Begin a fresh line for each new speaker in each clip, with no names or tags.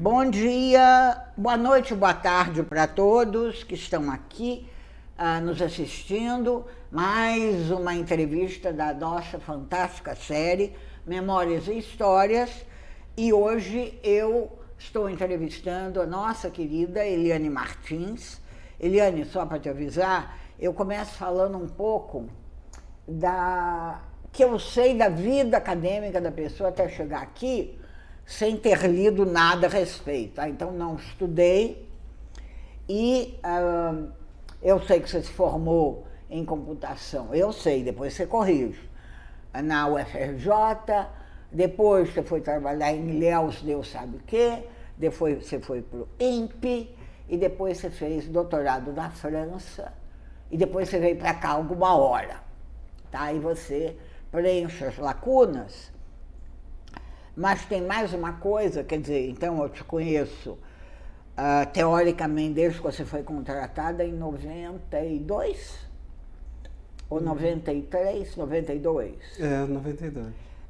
Bom dia, boa noite, boa tarde para todos que estão aqui nos assistindo. Mais uma entrevista da nossa fantástica série Memórias e Histórias. E hoje eu estou entrevistando a nossa querida Eliane Martins. Eliane, só para te avisar, eu começo falando um pouco que eu sei da vida acadêmica da pessoa até chegar aqui, sem ter lido nada a respeito. Então, não estudei e eu sei que você se formou em computação. Eu sei, depois você corrige. Na UFRJ, depois você foi trabalhar em Ilhéus, Deus sabe o quê, depois você foi para o INPE, e depois você fez doutorado na França, e depois você veio para cá alguma hora. Tá? E você preenche as lacunas. Mas tem mais uma coisa, quer dizer, então eu te conheço teoricamente desde que você foi contratada em 92? Ou 93, 92?
92.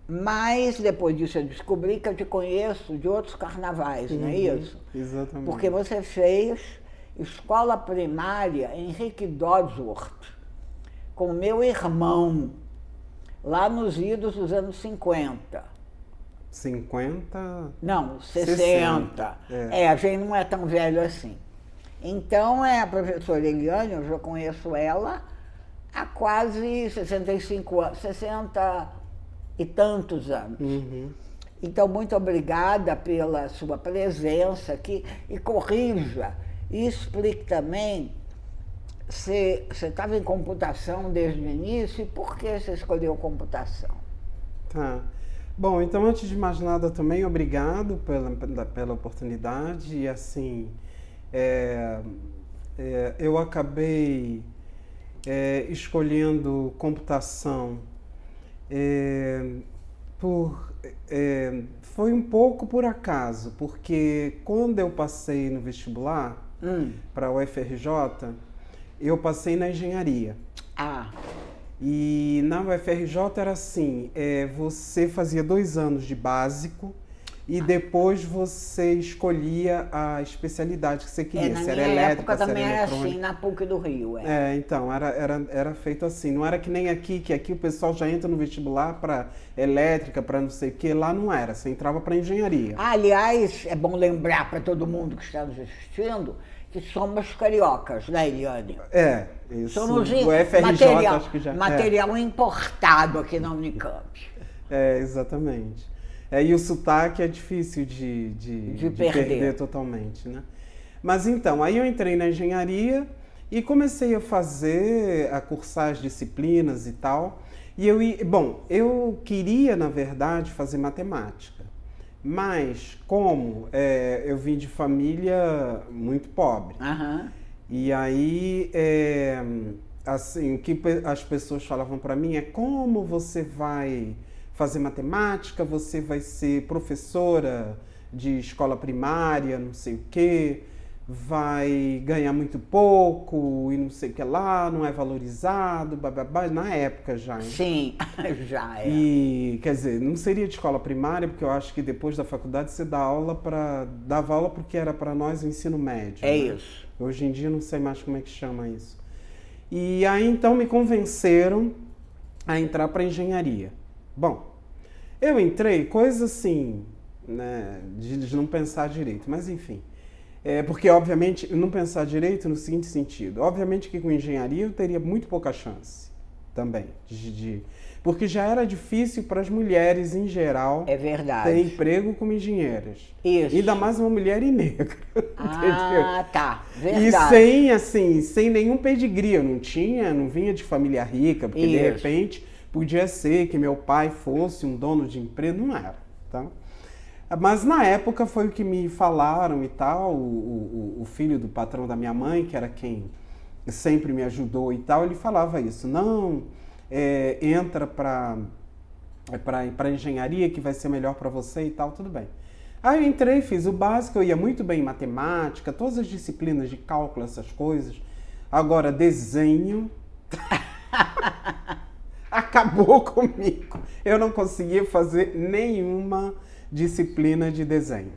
Mas depois disso eu descobri que eu te conheço de outros carnavais, não é isso?
Exatamente.
Porque você fez escola primária Henrique Dodsworth com meu irmão, lá nos idos dos anos 50.
50?
Não, 60. A gente não é tão velho assim. Então, a professora Eliane, eu já conheço ela há quase 65 anos, 60 e tantos anos. Então, muito obrigada pela sua presença aqui e corrija e explique também. Você estava em computação desde o início e por que você escolheu computação?
Tá. Bom, então, antes de mais nada, também obrigado pela oportunidade. E, assim, eu acabei escolhendo computação foi um pouco por acaso, porque quando eu passei no vestibular para a UFRJ, eu passei na engenharia. E na UFRJ era assim, você fazia 2 anos de básico e depois você escolhia a especialidade que você queria,
se
era
elétrica,
elétrica, se era
também era
eletrônica.
assim, na PUC do Rio.
Então, era feito assim, não era que nem aqui, que aqui o pessoal já entra no vestibular para elétrica, para não sei o que, lá não era, você entrava para engenharia.
Aliás, é bom lembrar para todo mundo que está nos assistindo que somos cariocas, né, Eliane?
Isso.
Somos
o FRJ, acho que já
material importado aqui na Unicamp.
Exatamente. E o sotaque é difícil de perder totalmente, né? Mas então, aí eu entrei na engenharia e comecei a cursar as disciplinas e tal. E eu queria, na verdade, fazer matemática. Mas, como eu vim de família muito pobre, e aí, assim, o que as pessoas falavam para mim é como você vai fazer matemática, você vai ser professora de escola primária, não sei o quê, vai ganhar muito pouco e não sei o que lá, não é valorizado, bababá, na época já, hein?
Sim, já é.
E, quer dizer, não seria de escola primária, porque eu acho que depois da faculdade você dava aula porque era para nós o ensino médio. Né?
Isso.
Hoje em dia não sei mais como é que chama isso. E aí então me convenceram a entrar para engenharia. Bom, eu entrei, coisa assim, né, de não pensar direito, mas enfim. Porque, obviamente, não pensar direito no seguinte sentido. Obviamente que com engenharia eu teria muito pouca chance também. Porque já era difícil para as mulheres, em geral, ter emprego como engenheiras.
Isso.
Ainda mais uma mulher e negra.
Tá. Verdade.
E sem nenhum pedigree. Eu não vinha de família rica, porque de repente podia ser que meu pai fosse um dono de emprego. Não era, tá? Mas na época foi o que me falaram e tal, o filho do patrão da minha mãe, que era quem sempre me ajudou e tal, ele falava isso, não, entra para engenharia que vai ser melhor para você e tal, tudo bem. Aí eu entrei, fiz o básico, eu ia muito bem em matemática, todas as disciplinas de cálculo, essas coisas. Agora, desenho... acabou comigo. Eu não conseguia fazer nenhuma disciplina de desenho.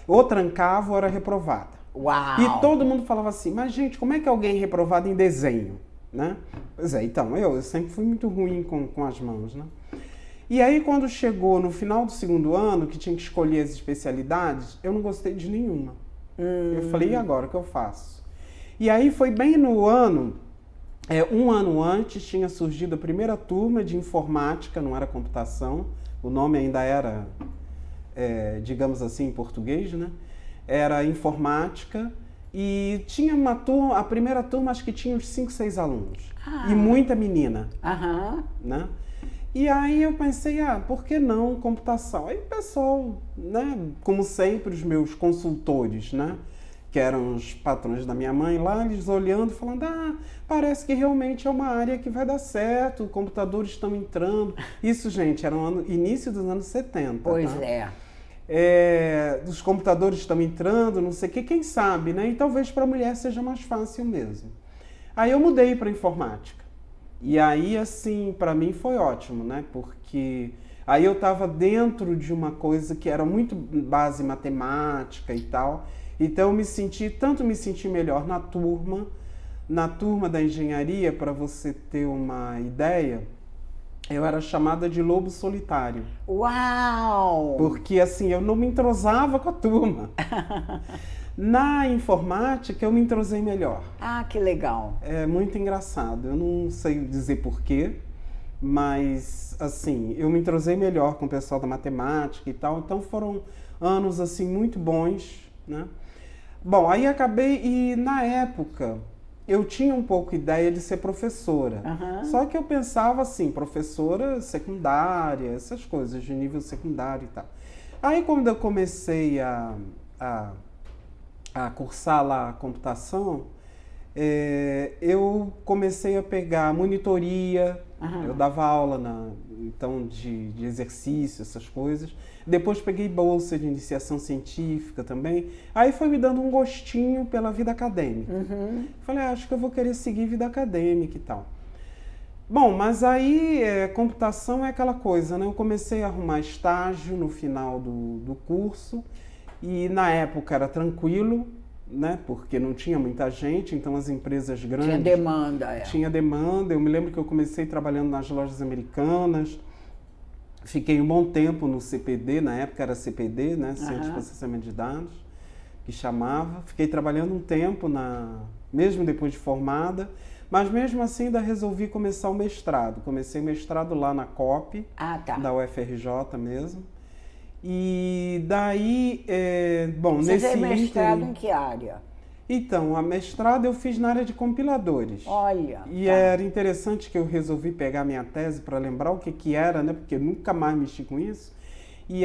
ou trancava ou era reprovada.
Uau!
E todo mundo falava assim, mas gente, como é que alguém é reprovado em desenho? Né? Pois é, então, eu sempre fui muito ruim com as mãos, né? E aí, quando chegou no final do segundo ano, que tinha que escolher as especialidades, eu não gostei de nenhuma. Eu falei, e agora, o que eu faço? E aí, foi bem no ano, um ano antes, tinha surgido a primeira turma de informática, não era computação, o nome ainda era, digamos assim, em português, né? Era informática, e tinha uma turma, a primeira turma acho que tinha uns 5, 6 alunos, e muita menina, né? E aí eu pensei, por que não computação? Aí o pessoal, né, como sempre, os meus consultores, né, que eram os patrões da minha mãe lá, eles olhando, falando, parece que realmente é uma área que vai dar certo, computadores estão entrando. Isso, gente, era início dos anos 70.
Pois
tá? Os computadores estão entrando, não sei o que, quem sabe, né? E talvez para a mulher seja mais fácil mesmo. Aí eu mudei para informática. E aí, assim, para mim foi ótimo, né? Porque aí eu estava dentro de uma coisa que era muito base matemática e tal. Então eu me senti melhor na turma da engenharia, para você ter uma ideia, eu era chamada de lobo solitário.
Uau!
Porque assim, eu não me entrosava com a turma. Na informática, eu me entrosei melhor.
Que legal.
É muito engraçado. Eu não sei dizer porquê, mas, assim, eu me entrosei melhor com o pessoal da matemática e tal. Então, foram anos, assim, muito bons, né? Bom, aí acabei... E, na época, eu tinha um pouco ideia de ser professora. Só que eu pensava, assim, professora secundária, essas coisas, de nível secundário e tal. Aí, quando eu comecei a cursar lá a computação, eu comecei a pegar monitoria, eu dava aula então de exercício, essas coisas. Depois peguei bolsa de iniciação científica também. Aí foi me dando um gostinho pela vida acadêmica. Falei, acho que eu vou querer seguir vida acadêmica e tal. Bom, mas aí computação é aquela coisa, né? Eu comecei a arrumar estágio no final do curso. E na época era tranquilo, né? Porque não tinha muita gente, então as empresas grandes...
Tinha demanda,
Tinha demanda. Eu me lembro que eu comecei trabalhando nas lojas americanas. Fiquei um bom tempo no CPD, na época era CPD, né? Centro de Processamento de Dados, que chamava. Fiquei trabalhando um tempo, mesmo depois de formada, mas mesmo assim ainda resolvi começar o mestrado. Comecei o mestrado lá na COP, da UFRJ mesmo. E daí,
Você fez mestrado em que área?
Então, a mestrado eu fiz na área de compiladores.
Olha.
E era interessante que eu resolvi pegar minha tese para lembrar o que era, né? Porque eu nunca mais mexi com isso. E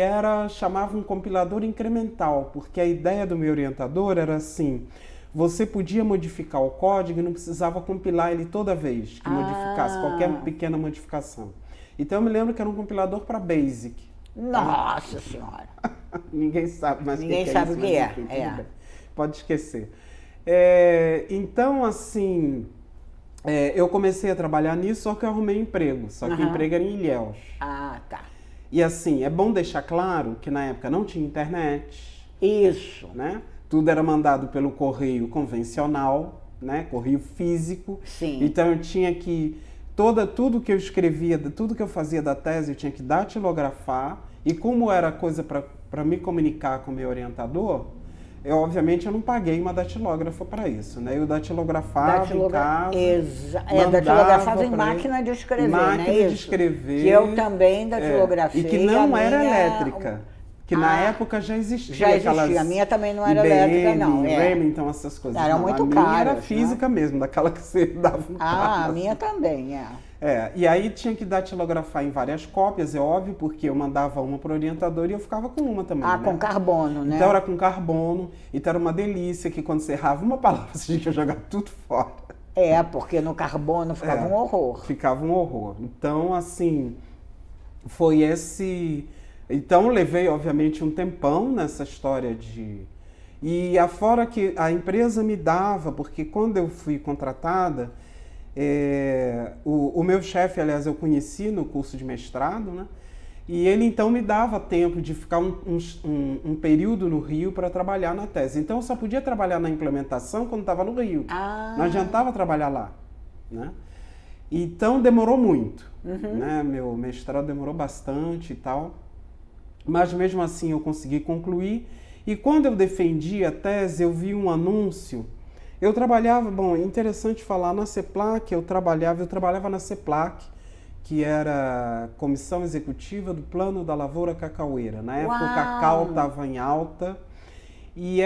chamava um compilador incremental, porque a ideia do meu orientador era assim, você podia modificar o código e não precisava compilar ele toda vez que modificasse, qualquer pequena modificação. Então eu me lembro que era um compilador para BASIC.
Nossa Senhora!
Ninguém sabe mais
Ninguém sabe o que é.
Pode esquecer. Então, assim, eu comecei a trabalhar nisso, só que eu arrumei emprego. Só que o emprego era em Ilhéus.
Tá.
E assim, é bom deixar claro que na época não tinha internet.
Isso.
Né? Tudo era mandado pelo correio convencional, né? Correio físico.
Sim.
Então eu tinha que... Tudo que eu escrevia, tudo que eu fazia da tese, eu tinha que datilografar. E como era coisa para me comunicar com o meu orientador, obviamente eu não paguei uma datilógrafa para isso, né? Eu datilografava em casa.
Datilografava em máquina de escrever,
máquina de escrever.
Que eu também datilografei.
E que não era elétrica. Que na época já existia.
Já existia. A minha também não era elétrica, não.
Remington, essas coisas.
Era muito
caro. A minha era física mesmo, daquela que você dava um
a minha também,
e aí tinha que datilografar em várias cópias, é óbvio, porque eu mandava uma para o orientador e eu ficava com uma também.
Com carbono, né?
Então era com carbono, então era uma delícia que quando você errava uma palavra, você tinha que jogar tudo fora.
Porque no carbono ficava um horror.
Ficava um horror. Então, assim, foi esse... Então, levei, obviamente, um tempão nessa história de... E afora que a empresa me dava, porque quando eu fui contratada, o meu chefe, aliás, eu conheci no curso de mestrado, né? E ele então me dava tempo de ficar um período no Rio para trabalhar na tese. Então eu só podia trabalhar na implementação quando estava no Rio. Não adiantava trabalhar lá, né? Então demorou muito, né? Meu mestrado demorou bastante e tal. Mas mesmo assim eu consegui concluir. E quando eu defendi a tese, eu vi um anúncio. Eu trabalhava, bom, interessante falar, na CEPLAC eu trabalhava na CEPLAC, que era Comissão Executiva do Plano da Lavoura Cacaueira. Na época o cacau estava em alta e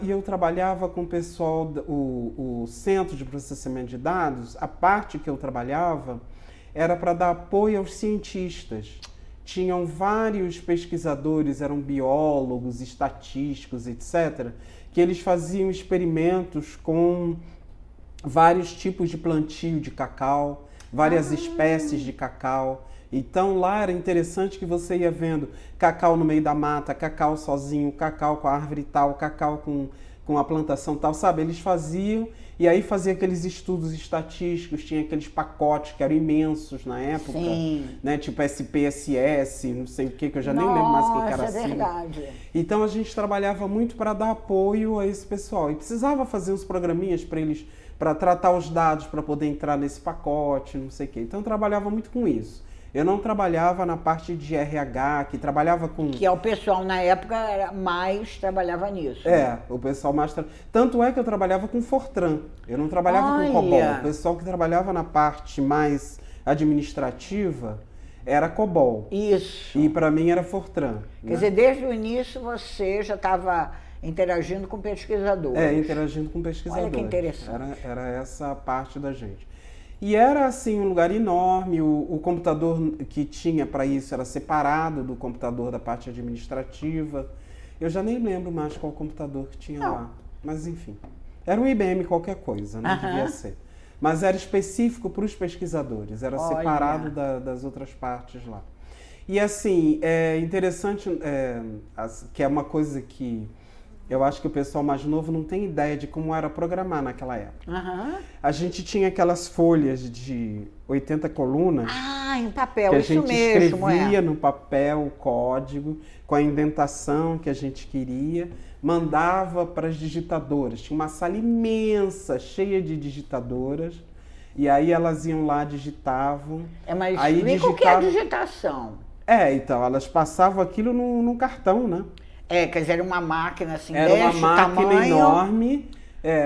eu trabalhava com o pessoal, o Centro de Processamento de Dados. A parte que eu trabalhava era para dar apoio aos cientistas. Tinham vários pesquisadores, eram biólogos, estatísticos, etc., que eles faziam experimentos com vários tipos de plantio de cacau, várias espécies de cacau. Então lá era interessante que você ia vendo cacau no meio da mata, cacau sozinho, cacau com a árvore tal, cacau com a plantação tal, sabe? Eles faziam, e aí fazia aqueles estudos estatísticos, tinha aqueles pacotes que eram imensos na época, né? Tipo SPSS, não sei o que eu já nem lembro mais o que era assim.
É verdade.
Então a gente trabalhava muito para dar apoio a esse pessoal, e precisava fazer uns programinhas para eles, para tratar os dados, para poder entrar nesse pacote, não sei o que. Então eu trabalhava muito com isso. Eu não trabalhava na parte de RH, que trabalhava com...
Que é o pessoal, na época, mais trabalhava nisso.
O pessoal mais... Tanto é que eu trabalhava com Fortran. Eu não trabalhava com COBOL. O pessoal que trabalhava na parte mais administrativa era COBOL.
Isso.
E para mim era Fortran.
Quer dizer, desde o início você já estava interagindo com pesquisadores.
Interagindo com pesquisadores.
Olha que interessante.
Era essa parte da gente. E era assim um lugar enorme, o computador que tinha para isso era separado do computador da parte administrativa. Eu já nem lembro mais qual computador que tinha lá, mas enfim. Era um IBM qualquer coisa, não devia ser. Mas era específico para os pesquisadores, era separado das outras partes lá. E assim, é interessante, que é uma coisa que eu acho que o pessoal mais novo não tem ideia de como era programar naquela época. A gente tinha aquelas folhas de 80 colunas.
Em papel,
que
isso mesmo.
A gente escrevia no papel o código, com a indentação que a gente queria, mandava para as digitadoras. Tinha uma sala imensa, cheia de digitadoras, e aí elas iam lá, digitavam.
Mas explica o que é digitação.
Então, elas passavam aquilo num cartão, né?
Quer dizer, era uma máquina assim,
era uma máquina
tamanho,
enorme.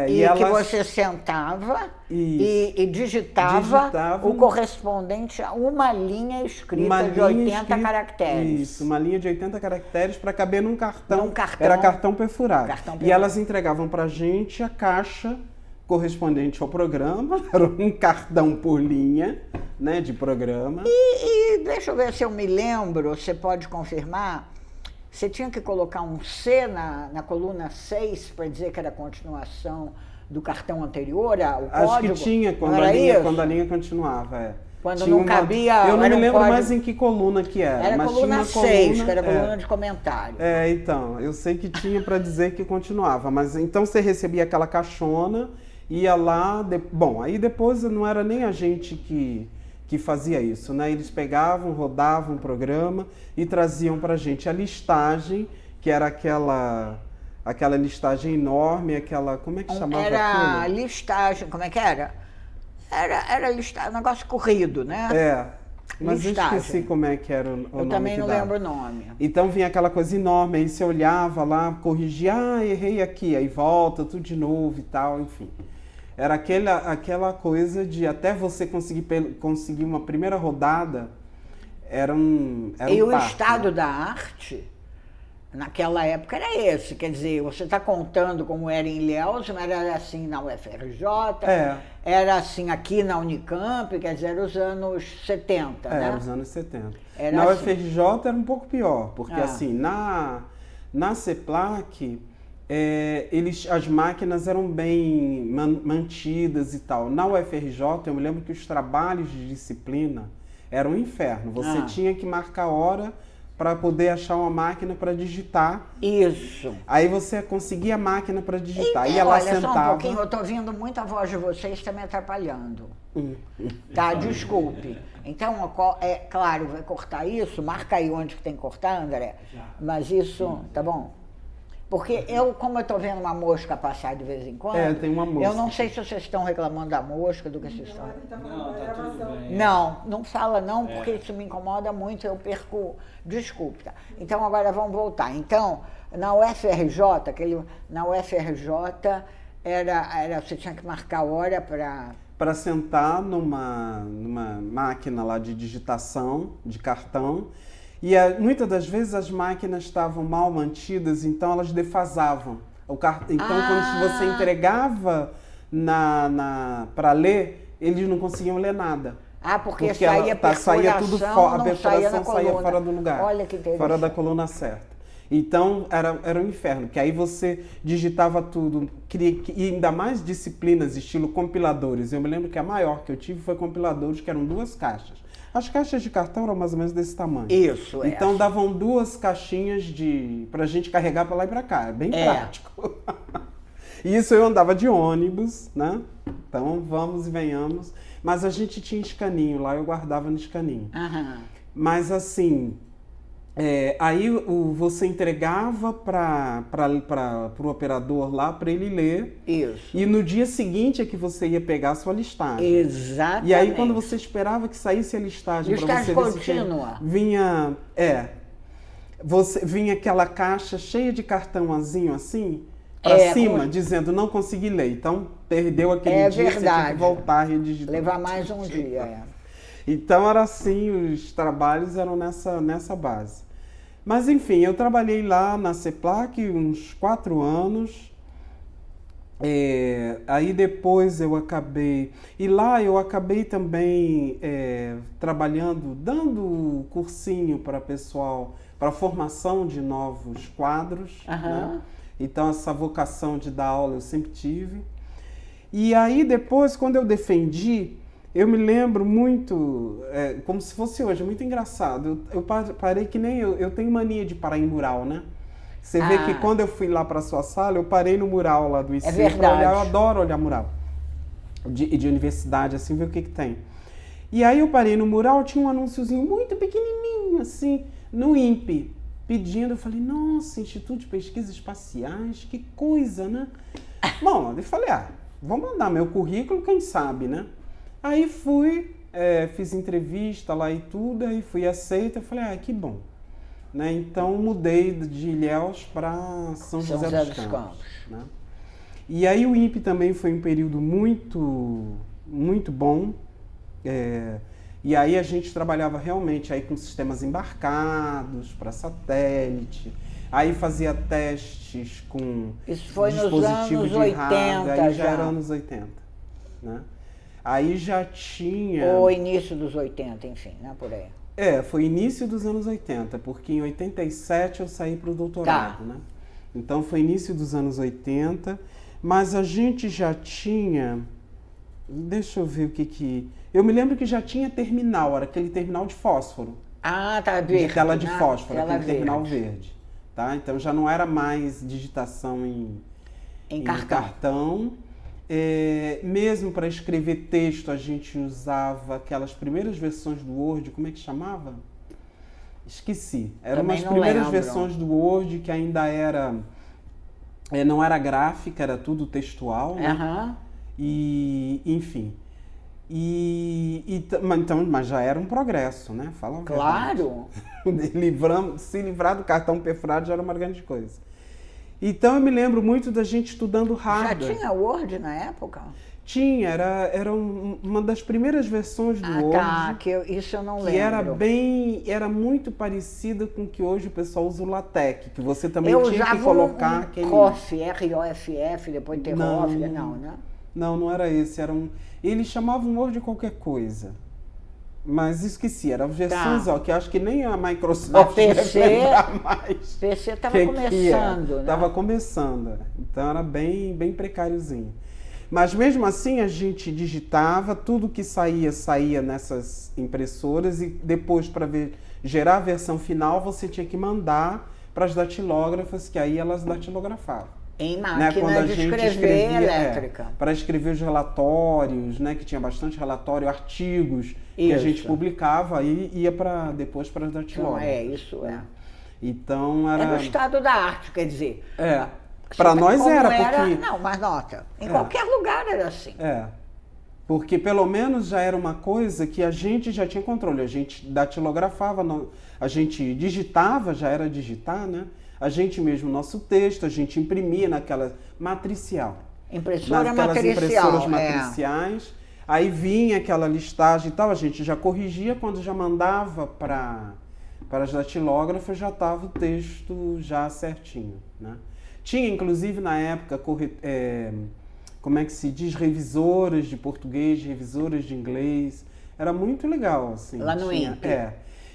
E que você sentava e digitava o correspondente a uma linha escrita de 80 caracteres.
Isso, uma linha de 80 caracteres para caber num cartão. Era cartão perfurado. E elas entregavam para a gente a caixa correspondente ao programa, era um cartão por linha, né, de programa.
E deixa eu ver se eu me lembro, você pode confirmar? Você tinha que colocar um C na coluna 6 para dizer que era a continuação do cartão anterior, o código?
Acho que tinha, quando a linha continuava.
Quando
tinha
não cabia...
Eu não me lembro mais em que coluna que era.
Era
mas
coluna
tinha
6, que era a coluna de comentário.
Então, eu sei que tinha para dizer que continuava, mas então você recebia aquela caixona, ia lá... Bom, aí depois não era nem a gente que fazia isso, né? Eles pegavam, rodavam o programa e traziam para a gente a listagem, que era aquela listagem enorme, como é que chamava aquilo?
Era listagem, como é que era? Era listagem, negócio corrido, né?
Mas listagem. Eu esqueci como é que era o nome.
Eu também não lembro o nome.
Então vinha aquela coisa enorme, aí você olhava lá, corrigia, errei aqui, aí volta, tudo de novo e tal, enfim. Era aquela coisa de até você conseguir uma primeira rodada, era um
E o
parto,
estado da arte, naquela época, era esse. Quer dizer, você está contando como era em Ilhéus, mas era assim na UFRJ, era assim aqui na Unicamp, quer dizer, era os anos 70, né?
Era os anos 70. Na UFRJ era um pouco pior, porque assim, na CEPLAC... as máquinas eram bem mantidas e tal. Na UFRJ, eu me lembro que os trabalhos de disciplina eram um inferno. Você tinha que marcar hora para poder achar uma máquina para digitar.
Isso.
Aí você conseguia a máquina para digitar.
E
ela
olha,
sentava...
só um pouquinho, eu estou ouvindo muito a voz de vocês, está me atrapalhando. Tá, desculpe. Então, é claro, vai cortar isso, marca aí onde que tem que cortar, André. Mas isso, tá bom? Porque como eu estou vendo uma mosca passar de vez em quando,
tem uma mosca.
Eu não sei se vocês estão reclamando da mosca, do que vocês estão...
Não, tá tudo bem.
Não fala não, porque isso me incomoda muito, eu perco... Desculpe, tá? Então, agora vamos voltar. Então, na UFRJ, você tinha que marcar a hora
para sentar numa máquina lá de digitação, de cartão, e muitas das vezes as máquinas estavam mal mantidas, então elas defasavam. Então, quando você entregava para ler, eles não conseguiam ler nada.
Porque saía tudo
a perfuração saía fora do lugar.
Olha que interessante.
Fora da coluna certa. Então, era um inferno, porque aí você digitava tudo, e ainda mais disciplinas, estilo compiladores. Eu me lembro que a maior que eu tive foi compiladores, que eram 2 caixas. As caixas de cartão eram mais ou menos desse tamanho.
Isso,
Então, davam 2 caixinhas pra gente carregar para lá e para cá. É bem prático. E isso eu andava de ônibus, né? Então, vamos e venhamos. Mas a gente tinha escaninho lá, eu guardava no escaninho. Mas assim... aí você entregava para o operador lá para ele ler.
Isso.
E no dia seguinte é que você ia pegar a sua listagem.
Exatamente.
E aí quando você esperava que saísse a listagem para você
contínua.
Vinha aquela caixa cheia de cartãozinho assim para cima, dizendo não consegui ler. Então perdeu aquele dia,
verdade.
Você tinha que voltar a redigitar.
Levar mais um dia.
Então era assim, os trabalhos eram nessa base. Mas, enfim, eu trabalhei lá na CEPLAC uns 4 anos. Aí depois eu acabei... E lá eu acabei também trabalhando, dando cursinho para pessoal, para formação de novos quadros. Né? Então, essa vocação de dar aula eu sempre tive. E aí depois, quando eu defendi... Eu me lembro muito, como se fosse hoje, muito engraçado. Eu parei que nem eu tenho mania de parar em mural, né? Você vê que quando eu fui lá para a sua sala, eu parei no mural lá do IC para olhar. Eu adoro olhar mural de universidade, assim, ver o que tem. E aí eu parei no mural, tinha um anúnciozinho muito pequenininho, assim, no INPE, pedindo. Eu falei, nossa, Instituto de Pesquisas Espaciais, que coisa, né? Bom, eu falei, vou mandar meu currículo, quem sabe, né? Aí fui, fiz entrevista lá e tudo, aí fui aceita, eu falei, que bom. Né? Então mudei de Ilhéus para São José dos Campos. Né? E aí o INPE também foi um período muito, muito bom. E aí a gente trabalhava realmente aí com sistemas embarcados para satélite. Aí fazia testes com dispositivo de radar. Aí já era anos 80. Né? Aí já tinha...
Ou início dos 80, enfim, né, por aí.
Foi início dos anos 80, porque em 87 eu saí para o doutorado, né? Então foi início dos anos 80, mas a gente já tinha... Deixa eu ver o que... Eu me lembro que já tinha terminal, era aquele terminal de fósforo.
Tá verde.
De tela de fósforo, aquele terminal verde. Tá? Então já não era mais digitação em cartão. Mesmo para escrever texto, a gente usava aquelas primeiras versões do Word, como é que chamava? Esqueci. Eram umas primeiras versões do Word que ainda não era gráfica, era tudo textual. Né? E, enfim. Mas já era um progresso, né? Fala
claro!
Se livrar do cartão perfurado já era uma grande coisa. Então eu me lembro muito da gente estudando hardware.
Já tinha Word na época?
Tinha, era uma das primeiras versões do Word.
Isso eu não lembro.
Que era muito parecida com o que hoje o pessoal usa o LaTeX, que você também tinha que colocar aquele...
ROFF, R-O-F-F, depois ter ROFF, não, né?
Não era esse, eles chamavam Word de qualquer coisa. Mas esqueci, eram versões, que acho que nem a Microsoft
PC,
deve lembrar mais.
PC estava começando, né?
Estava começando, então era bem precáriozinho. Mas mesmo assim a gente digitava, tudo que saía nessas impressoras e depois para gerar a versão final você tinha que mandar para as datilógrafas, que aí elas datilografavam.
Em máquina de escrever elétrica.
Para escrever os relatórios, né, que tinha bastante relatório, artigos que a gente publicava e ia depois para as datilógrafas.
Isso é.
Então era...
É no estado da arte, quer dizer.
Para nós era, porque...
Não, mas nota, em qualquer lugar era assim.
Porque pelo menos já era uma coisa que a gente já tinha controle. A gente datilografava, a gente digitava, já era digitar, né? A gente mesmo, nosso texto, a gente imprimia naquela matricial.
Impressoras
matriciais. Aí vinha aquela listagem e tal, a gente já corrigia, quando já mandava para as datilógrafas, já estava o texto já certinho, né? Tinha, inclusive, na época, como é que se diz, revisoras de português, revisoras de inglês. Era muito legal, assim.
Lá no INPE.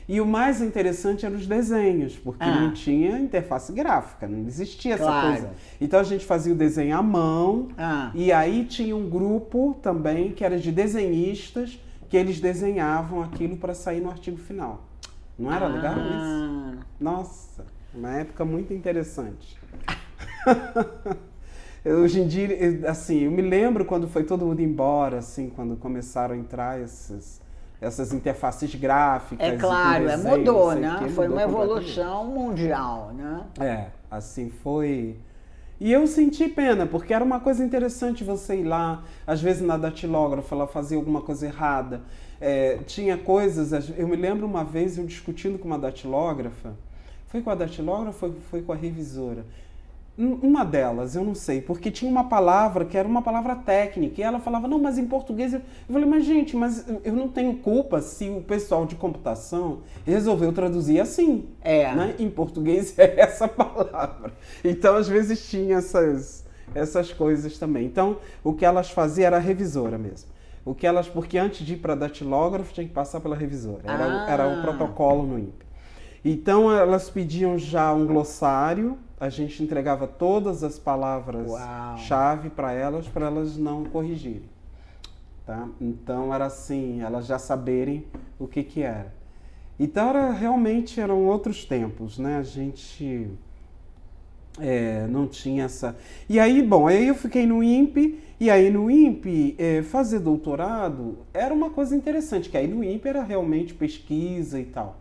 E o mais interessante eram os desenhos, porque não tinha interface gráfica, não existia essa coisa. Então a gente fazia o desenho à mão, e aí tinha um grupo também que era de desenhistas, que eles desenhavam aquilo para sair no artigo final. Não era legal isso? Nossa, uma época muito interessante. Hoje em dia, assim, eu me lembro quando foi todo mundo embora, assim, quando começaram a entrar essas interfaces gráficas.
É claro, mudou, né? Foi uma evolução mundial, né?
Assim foi. E eu senti pena, porque era uma coisa interessante você ir lá, às vezes na datilógrafa, ela fazia alguma coisa errada. Tinha coisas, eu me lembro uma vez eu discutindo com uma datilógrafa, foi com a datilógrafa ou foi com a revisora? Uma delas, eu não sei, porque tinha uma palavra que era uma palavra técnica, e ela falava, não, mas em português... Eu falei, mas gente, mas eu não tenho culpa se o pessoal de computação resolveu traduzir assim, né? Em português é essa palavra. Então, às vezes, tinha essas coisas também. Então, o que elas faziam era a revisora mesmo. Porque antes de ir para datilógrafo, tinha que passar pela revisora. Era o protocolo no INPE. Então, elas pediam já um glossário. A gente entregava todas as palavras-chave para elas não corrigirem. Tá? Então, era assim, elas já saberem o que era. Então, realmente eram outros tempos, né? A gente não tinha essa... E aí, bom, aí eu fiquei no INPE, e aí no INPE, fazer doutorado era uma coisa interessante, que aí no INPE era realmente pesquisa e tal.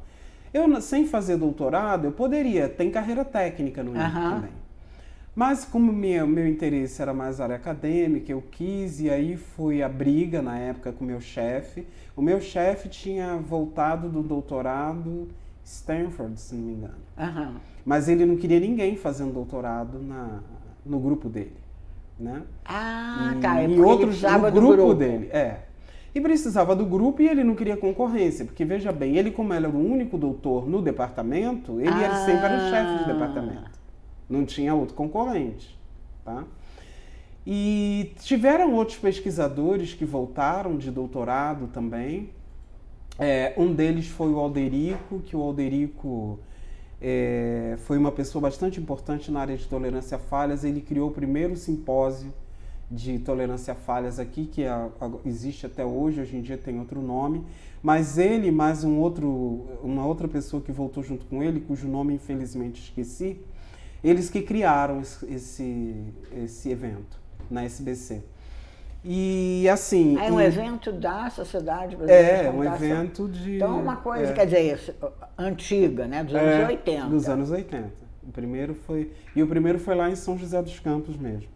Eu, sem fazer doutorado, eu poderia, tem carreira técnica no INPE também. Mas como meu interesse era mais área acadêmica, eu quis, e aí foi a briga na época com o meu chefe. O meu chefe tinha voltado do doutorado Stanford, se não me engano. Mas ele não queria ninguém fazendo doutorado no grupo dele, né?
E outros no grupo
dele, E precisava do grupo e ele não queria concorrência, porque veja bem, ele como era o único doutor no departamento, ele sempre era o chefe de departamento. Não tinha outro concorrente, tá? E tiveram outros pesquisadores que voltaram de doutorado também. Um deles foi o Alderico, que o Alderico foi uma pessoa bastante importante na área de tolerância a falhas. Ele criou o primeiro simpósio de tolerância a falhas aqui, que existe até hoje em dia tem outro nome, mas ele mais uma outra pessoa que voltou junto com ele, cujo nome infelizmente esqueci, eles que criaram esse evento na SBC. E assim...
É um evento da Sociedade Brasileira de Computação.
Um evento de...
Então uma coisa, quer dizer, antiga, né, dos anos 80.
Dos anos 80. O primeiro foi lá em São José dos Campos mesmo.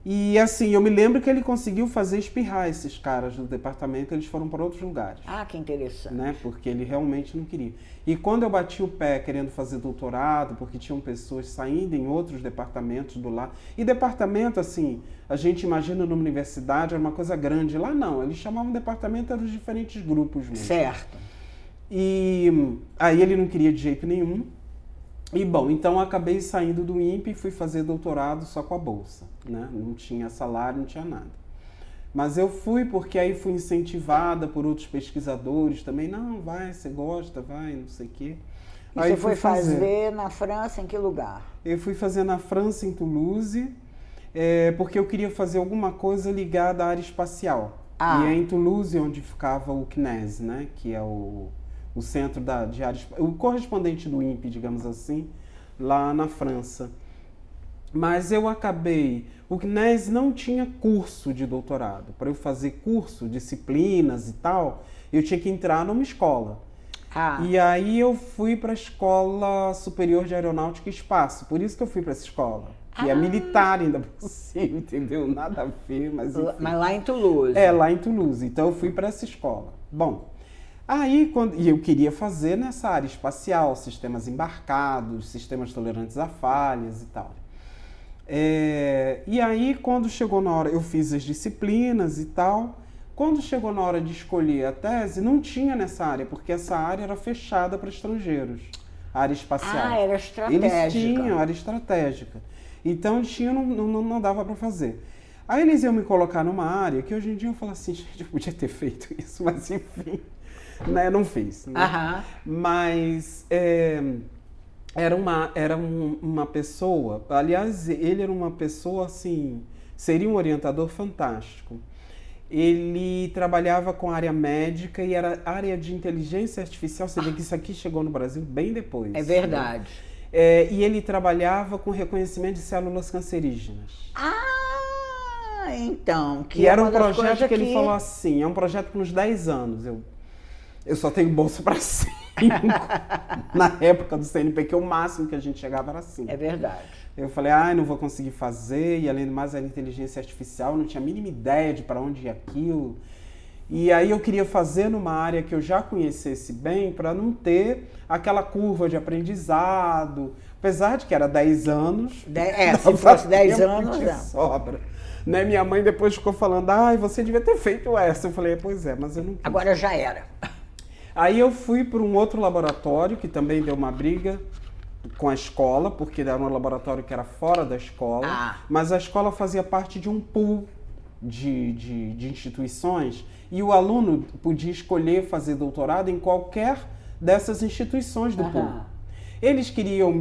E assim, eu me lembro que ele conseguiu fazer espirrar esses caras do departamento, eles foram para outros lugares.
Que interessante.
Né? Porque ele realmente não queria. E quando eu bati o pé querendo fazer doutorado, porque tinham pessoas saindo em outros departamentos do lá. E departamento, assim, a gente imagina numa universidade, era uma coisa grande. Lá não, eles chamavam departamento, eram os diferentes grupos mesmo.
Certo.
E aí ele não queria de jeito nenhum. E bom, então eu acabei saindo do INPE e fui fazer doutorado só com a bolsa, né? Não tinha salário, não tinha nada. Mas eu fui porque aí fui incentivada por outros pesquisadores também. Não, vai, você gosta, vai, não sei o quê.
E aí você foi fazer na França, em que lugar?
Eu fui fazer na França, em Toulouse. porque eu queria fazer alguma coisa ligada à área espacial.
Ah.
E é em Toulouse onde ficava o CNES, né? Que é o centro de área espacial, o correspondente do INPE, digamos assim, lá na França. Mas eu acabei... O CNES não tinha curso de doutorado. Para eu fazer curso, disciplinas e tal, eu tinha que entrar numa escola.
Ah.
E aí eu fui para a Escola Superior de Aeronáutica e Espaço. Por isso que eu fui para essa escola. Que é militar ainda por cima, entendeu? Nada a ver, mas enfim.
Mas lá em Toulouse.
Lá em Toulouse. Então eu fui para essa escola. Bom, aí e eu queria fazer nessa área espacial, sistemas embarcados, sistemas tolerantes a falhas e tal. E aí quando chegou na hora, eu fiz as disciplinas e tal. Quando chegou na hora de escolher a tese, não tinha nessa área, porque essa área era fechada para estrangeiros, a área espacial.
Ah, era estratégica.
Eles tinham, era estratégica. Então, não dava para fazer. Aí eles iam me colocar numa área que hoje em dia eu falo assim, gente, eu podia ter feito isso, mas enfim, né, não fiz. Né?
Aham.
Mas era uma pessoa, aliás, ele era uma pessoa assim, seria um orientador fantástico. Ele trabalhava com a área médica e era área de inteligência artificial. Você vê que isso aqui chegou no Brasil bem depois.
É verdade.
Né? E ele trabalhava com reconhecimento de células cancerígenas.
Ah, então.
Que era um projeto que ele falou assim, é um projeto por uns 10 anos. Eu só tenho bolsa para 5. Na época do CNP, que o máximo que a gente chegava era 5.
É verdade.
Eu falei, não vou conseguir fazer, e além do mais era inteligência artificial, não tinha a mínima ideia de para onde ia aquilo. E aí eu queria fazer numa área que eu já conhecesse bem, para não ter aquela curva de aprendizado, apesar de que era 10 anos.
Se fosse 10 anos,
de sobra. Né? Minha mãe depois ficou falando, você devia ter feito essa. Eu falei, pois é, mas eu não quis.
Agora já era.
Aí eu fui para um outro laboratório, que também deu uma briga com a escola, porque era um laboratório que era fora da escola, mas a escola fazia parte de um pool de instituições e o aluno podia escolher fazer doutorado em qualquer dessas instituições do pool. Eles queriam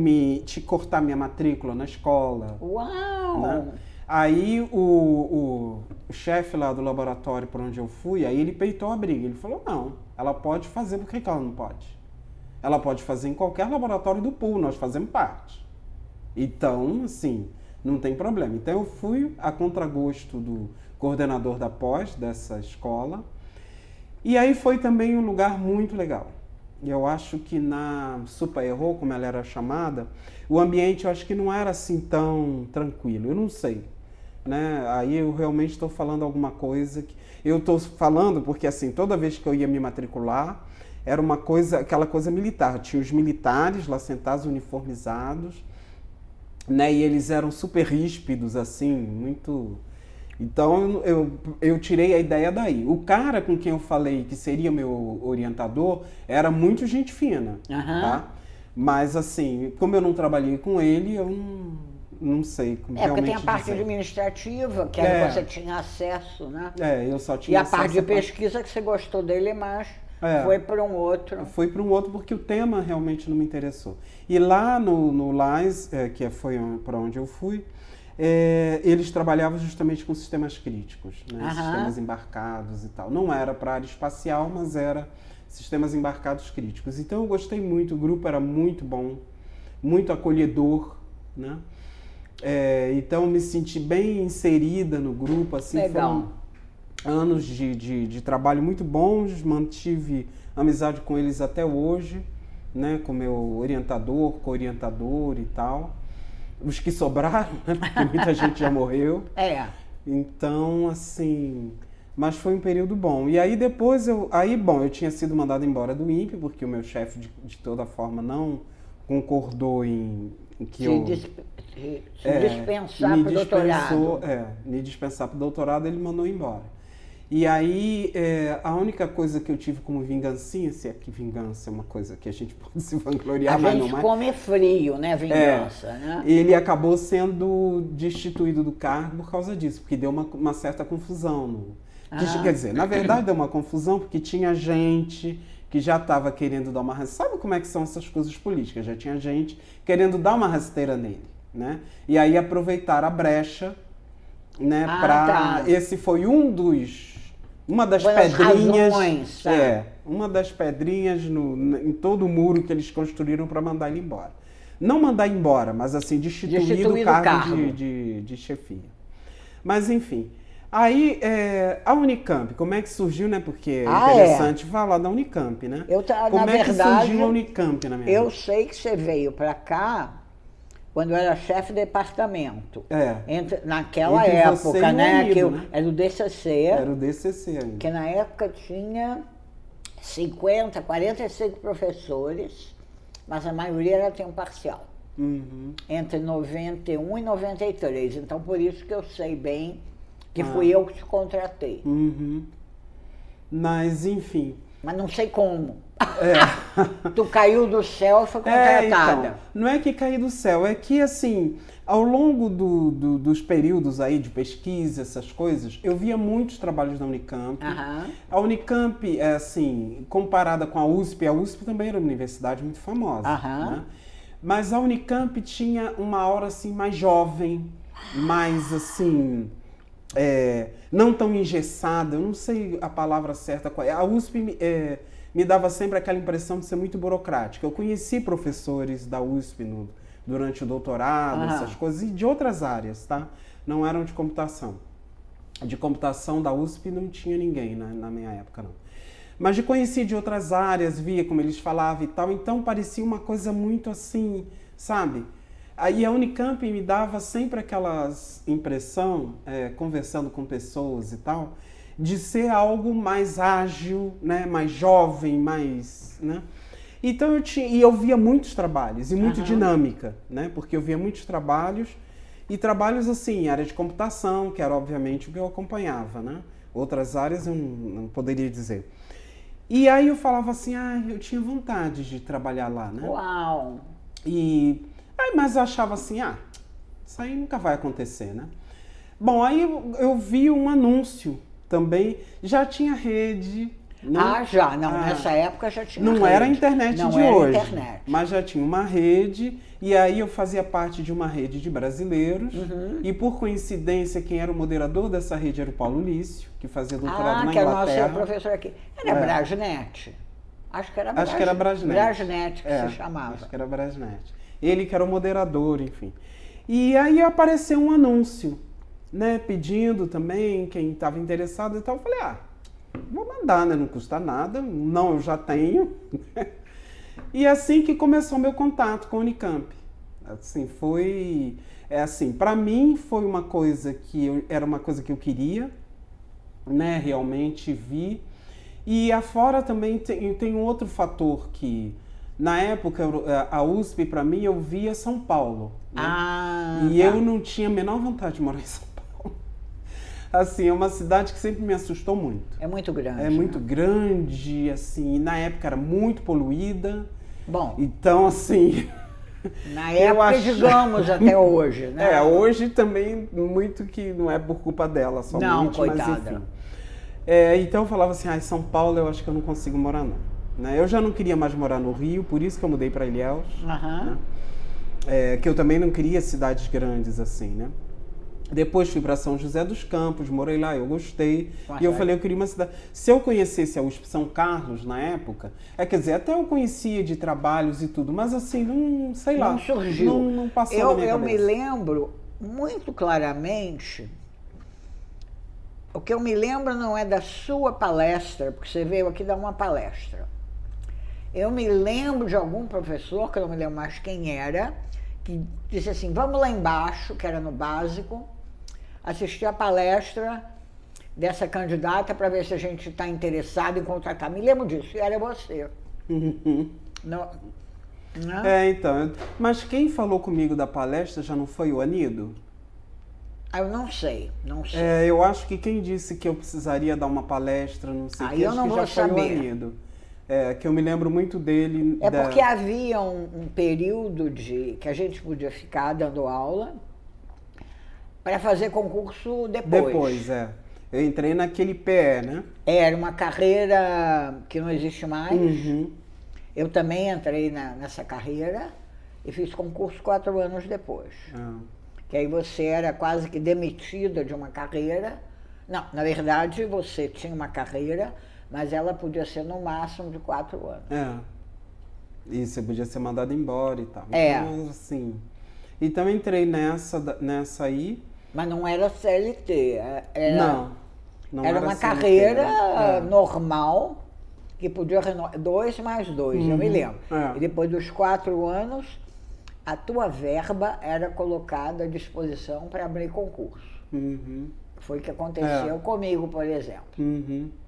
te cortar minha matrícula na escola.
Uau!
Né? Aí o chefe lá do laboratório por onde eu fui, aí ele peitou a briga. Ele falou, não, ela pode fazer, por que ela não pode? Ela pode fazer em qualquer laboratório do pool, nós fazemos parte. Então, assim, não tem problema. Então eu fui a contragosto do coordenador da pós dessa escola. E aí foi também um lugar muito legal. Eu acho que na Super-Héros, como ela era chamada, o ambiente eu acho que não era assim tão tranquilo. Eu não sei. Né? Aí eu realmente estou falando alguma coisa que... Eu estou falando porque, assim, toda vez que eu ia me matricular, era uma coisa, aquela coisa militar. Tinha os militares lá sentados, uniformizados, né? E eles eram super ríspidos, assim, muito... Então eu tirei a ideia daí. O cara com quem eu falei que seria meu orientador era muito gente fina, tá? Mas assim, como eu não trabalhei com ele, eu não sei como realmente
porque tem a parte administrativa, que era você tinha acesso, né?
Eu só tinha acesso.
E a parte de pesquisa que você gostou dele, mas foi para um outro.
Foi para um outro porque o tema realmente não me interessou. E lá no LAIS, que foi para onde eu fui, eles trabalhavam justamente com sistemas críticos, né? Sistemas embarcados e tal. Não era para a área espacial, mas era sistemas embarcados críticos. Então eu gostei muito, o grupo era muito bom, muito acolhedor, né? Então me senti bem inserida no grupo, assim.
Legal.
Foram anos de trabalho muito bons, mantive amizade com eles até hoje, né? Com meu orientador, co-orientador e tal. Os que sobraram, né? Porque muita gente já morreu. Então, assim... Mas foi um período bom. E aí depois eu tinha sido mandado embora do INPE, porque o meu chefe, de toda forma, não concordou em que
dispensar para o doutorado.
Me dispensar para o doutorado, ele mandou embora. E aí, a única coisa que eu tive como vingancinha, se é que vingança é uma coisa que a gente pode se vangloriar, mas não mais.
A gente come frio, né, vingança, né?
Ele acabou sendo destituído do cargo por causa disso, porque deu uma certa confusão. Quer dizer, na verdade deu uma confusão porque tinha gente que já estava querendo dar uma rasteira. Sabe como é que são essas coisas políticas? Já tinha gente querendo dar uma rasteira nele, né? E aí aproveitaram a brecha né? Esse foi uma das pedrinhas.
Razões, tá?
Uma das pedrinhas em todo o muro que eles construíram para mandar ele embora. Não mandar embora, mas assim, destituir do cargo de chefia. Mas enfim. Aí, a Unicamp, como é que surgiu, né? Porque é interessante falar da Unicamp, né? Como é que surgiu a Unicamp na minha vida?
Eu sei que você veio para cá quando eu era chefe de departamento. Naquela época, né?
Anido, né?
Era o DCC.
Era o DCC ainda.
Que na época tinha 45 professores, mas a maioria era tempo parcial. Entre 91 e 93. Então, por isso que eu sei bem que fui eu que te contratei.
Mas, enfim.
Mas não sei como. Tu caiu do céu e foi contratada.
Então, não é que caí do céu, é que, assim, ao longo dos períodos aí de pesquisa, essas coisas, eu via muitos trabalhos da Unicamp. A Unicamp, assim, comparada com a USP também era uma universidade muito famosa, né? Mas a Unicamp tinha uma aura, assim, mais jovem, mais, assim... não tão engessada, eu não sei a palavra certa. A USP me dava sempre aquela impressão de ser muito burocrática. Eu conheci professores da USP durante o doutorado, essas coisas, e de outras áreas, tá? Não eram de computação. De computação da USP não tinha ninguém na minha época, não. Mas conheci de outras áreas, via como eles falavam e tal, então parecia uma coisa muito assim, sabe? Aí a Unicamp me dava sempre aquela impressão, conversando com pessoas e tal, de ser algo mais ágil, né? Mais jovem, mais... Né? Então eu via muitos trabalhos e muito dinâmica, né? Porque eu via muitos trabalhos e trabalhos assim, área de computação, que era obviamente o que eu acompanhava, né? Outras áreas eu não poderia dizer. E aí eu falava assim, eu tinha vontade de trabalhar lá, né?
Uau!
Mas eu achava assim, isso aí nunca vai acontecer, né? Bom, aí eu vi um anúncio também, já tinha rede... Né?
Nessa época já tinha rede.
Não era a internet
não
de
era
hoje,
internet.
Mas já tinha uma rede, e aí eu fazia parte de uma rede de brasileiros, e por coincidência quem era o moderador dessa rede era o Paulo Lício, que fazia doutorado na Inglaterra.
Que era o nosso professor aqui. Era Brasnet. Acho que era
Brasnet.
Brasnet que se chamava.
Acho que era Brasnet. Ele que era o moderador, enfim. E aí apareceu um anúncio, né, pedindo também quem estava interessado e tal. Eu falei, vou mandar, né, não custa nada, não, eu já tenho. E assim que começou meu contato com a Unicamp. Assim, para mim foi uma coisa era uma coisa que eu queria, né, realmente vi. E afora também tem um outro fator que, na época, a USP, para mim, eu via São Paulo. Né? Eu não tinha a menor vontade de morar em São Paulo. Assim, é uma cidade que sempre me assustou muito.
É muito grande.
É muito grande, assim, e na época era muito poluída.
Bom.
Então, assim...
Na época, digamos, até hoje, né?
Hoje também, muito que não é por culpa dela somente,
não, coitada.
Mas enfim. Então eu falava assim, São Paulo eu acho que eu não consigo morar não. Né? Eu já não queria mais morar no Rio, por isso que eu mudei para Ilhéus. Né? Que eu também não queria cidades grandes assim, né? Depois fui para São José dos Campos, morei lá, eu gostei. E eu falei, eu queria uma cidade... Se eu conhecesse a USP São Carlos na época, quer dizer, até eu conhecia de trabalhos e tudo, mas assim, não, sei lá.
Não surgiu.
Não passou na minha cabeça.
Eu me lembro muito claramente... O que eu me lembro não é da sua palestra, porque você veio aqui dar uma palestra. Eu me lembro de algum professor, que eu não me lembro mais quem era, que disse assim, vamos lá embaixo, que era no básico, assistir a palestra dessa candidata para ver se a gente está interessado em contratar. Me lembro disso, e era você. Não.
Então, mas quem falou comigo da palestra já não foi o Anido?
Eu não sei.
Eu acho que quem disse que eu precisaria dar uma palestra, não sei o que,
eu não vou saber.
Foi o Anido. Que eu me lembro muito dele.
Porque havia um período que a gente podia ficar dando aula para fazer concurso depois.
Eu entrei naquele PE, né?
Era uma carreira que não existe mais. Eu também entrei nessa carreira e fiz concurso 4 anos depois. que aí você era quase que demitida de uma carreira. Não, na verdade você tinha uma carreira, mas ela podia ser no máximo de 4 anos.
E você podia ser mandado embora e tal.
É.
Então, assim... Então, entrei nessa aí.
Mas não era CLT.
Não
era uma
CLT,
carreira normal, que podia renovar 2 mais 2, eu me lembro. E depois dos 4 anos, a tua verba era colocada à disposição para abrir concurso. Foi o que aconteceu comigo, por exemplo.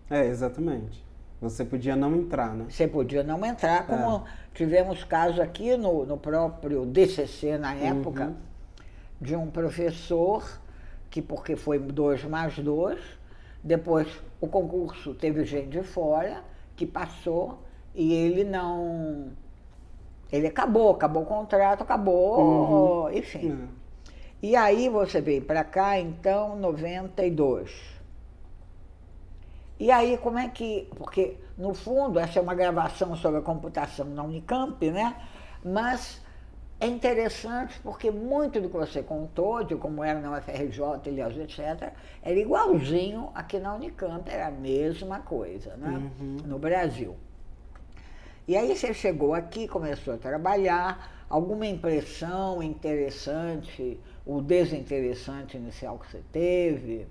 Exatamente. Você podia não entrar, né?
Você podia não entrar, como tivemos caso aqui no próprio DCC na época, de um professor que, porque foi 2 mais 2, depois o concurso teve gente de fora que passou e ele não... Ele acabou o contrato, enfim. E aí você veio para cá, então, 92. E aí, como é que... Porque, no fundo, essa é uma gravação sobre a computação na Unicamp, né? Mas é interessante porque muito do que você contou, de como era na UFRJ, Ilhéus, etc., era igualzinho aqui na Unicamp, era a mesma coisa, né? No Brasil. E aí você chegou aqui, começou a trabalhar, alguma impressão interessante ou desinteressante inicial que você teve?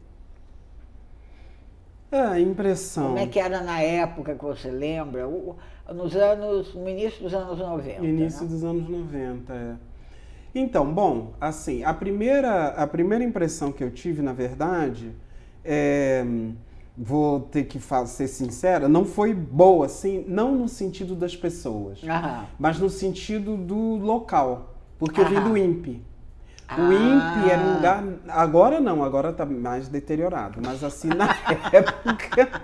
Impressão.
Como é que era na época que você lembra? No início dos anos 90.
Início dos anos 90, Então, bom, assim, a primeira impressão que eu tive, na verdade, vou ter que ser sincera, não foi boa, assim, não no sentido das pessoas, mas no sentido do local, porque eu vim do INPE. O INPE era um lugar... Agora não, agora está mais deteriorado. Mas assim, na época...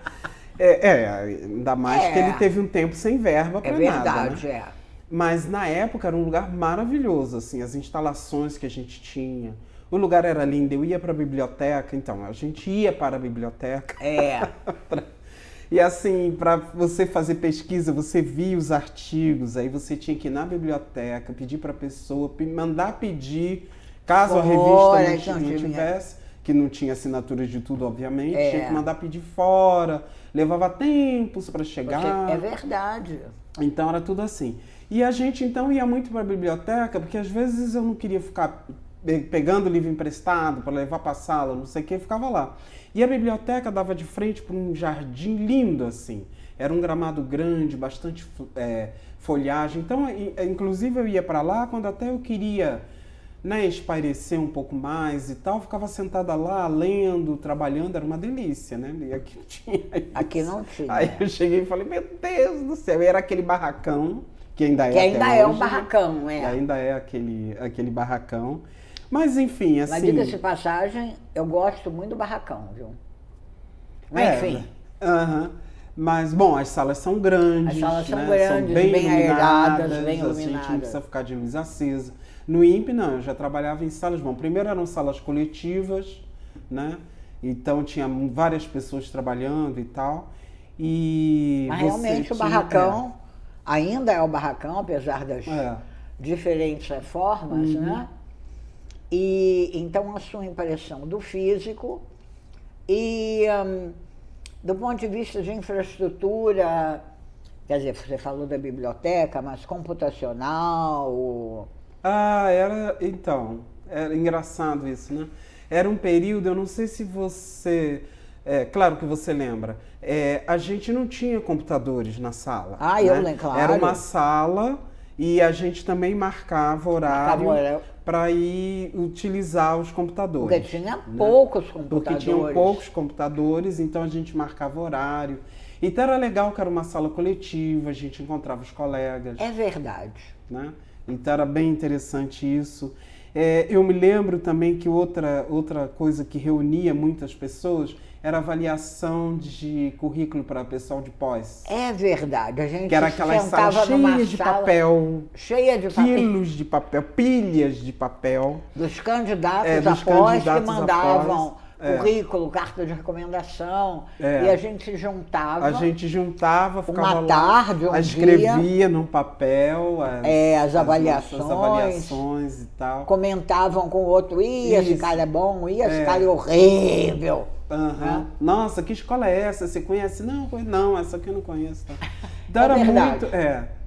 ainda mais que ele teve um tempo sem verba para nada. É
verdade,
né? Mas na época era um lugar maravilhoso, assim, as instalações que a gente tinha. O lugar era lindo, eu ia para a biblioteca, então, a gente ia para a biblioteca. E assim, para você fazer pesquisa, você via os artigos, aí você tinha que ir na biblioteca, pedir para a pessoa, mandar pedir... Caso a revista não tivesse, que não tinha assinatura de tudo, obviamente, tinha que mandar pedir fora, levava tempos para chegar.
É verdade.
Então era tudo assim. E a gente então ia muito para a biblioteca, porque às vezes eu não queria ficar pegando livro emprestado para levar para a sala, não sei o que, ficava lá. E a biblioteca dava de frente para um jardim lindo, assim. Era um gramado grande, bastante folhagem. Então, inclusive eu ia para lá quando até eu queria... espairecer um pouco mais e tal, ficava sentada lá, lendo, trabalhando, era uma delícia, né? E aqui não tinha isso.
Aqui não tinha.
Aí eu cheguei e falei, meu Deus do céu, e era aquele barracão, que ainda é
que ainda é
hoje,
um barracão,
ainda é aquele barracão. Mas enfim, assim...
Mas diga-se de passagem, eu gosto muito do barracão, viu? Mas enfim.
Mas, bom, as salas são grandes,
as salas são
né?
grandes,
São bem
aeradas, bem
iluminadas. A gente não precisa ficar de luz acesa. No INPE, não, eu já trabalhava em salas, bom, primeiro eram salas coletivas, né? Então tinha várias pessoas trabalhando e tal.
Mas realmente o barracão ainda é o barracão, apesar das diferentes reformas, né? E então a sua impressão do físico e do ponto de vista de infraestrutura, quer dizer, você falou da biblioteca, mas computacional...
era engraçado isso, né? Era um período, eu não sei se você... claro que você lembra. A gente não tinha computadores na sala.
Eu lembro, claro.
Era uma sala e a gente também marcava horário para ir utilizar os computadores.
Porque tinha poucos computadores.
Porque tinham poucos computadores, então a gente marcava horário. Então era legal que era uma sala coletiva, a gente encontrava os colegas.
É verdade.
Né? Então era bem interessante isso. Eu me lembro também que outra coisa que reunia muitas pessoas era a avaliação de currículo para pessoal de pós.
É verdade. A gente
que era aquela sala cheia de papel, quilos de papel, pilhas de papel.
Dos candidatos a pós que mandavam currículo, carta de recomendação, e a gente se juntava.
A gente juntava, ficava
uma tarde,
lá, escrevia num papel
as avaliações
e tal.
Comentavam com o outro, esse cara é bom, esse cara é horrível.
Nossa, que escola é essa? Você conhece? Não, essa aqui eu não conheço. Tá? Então, era muito,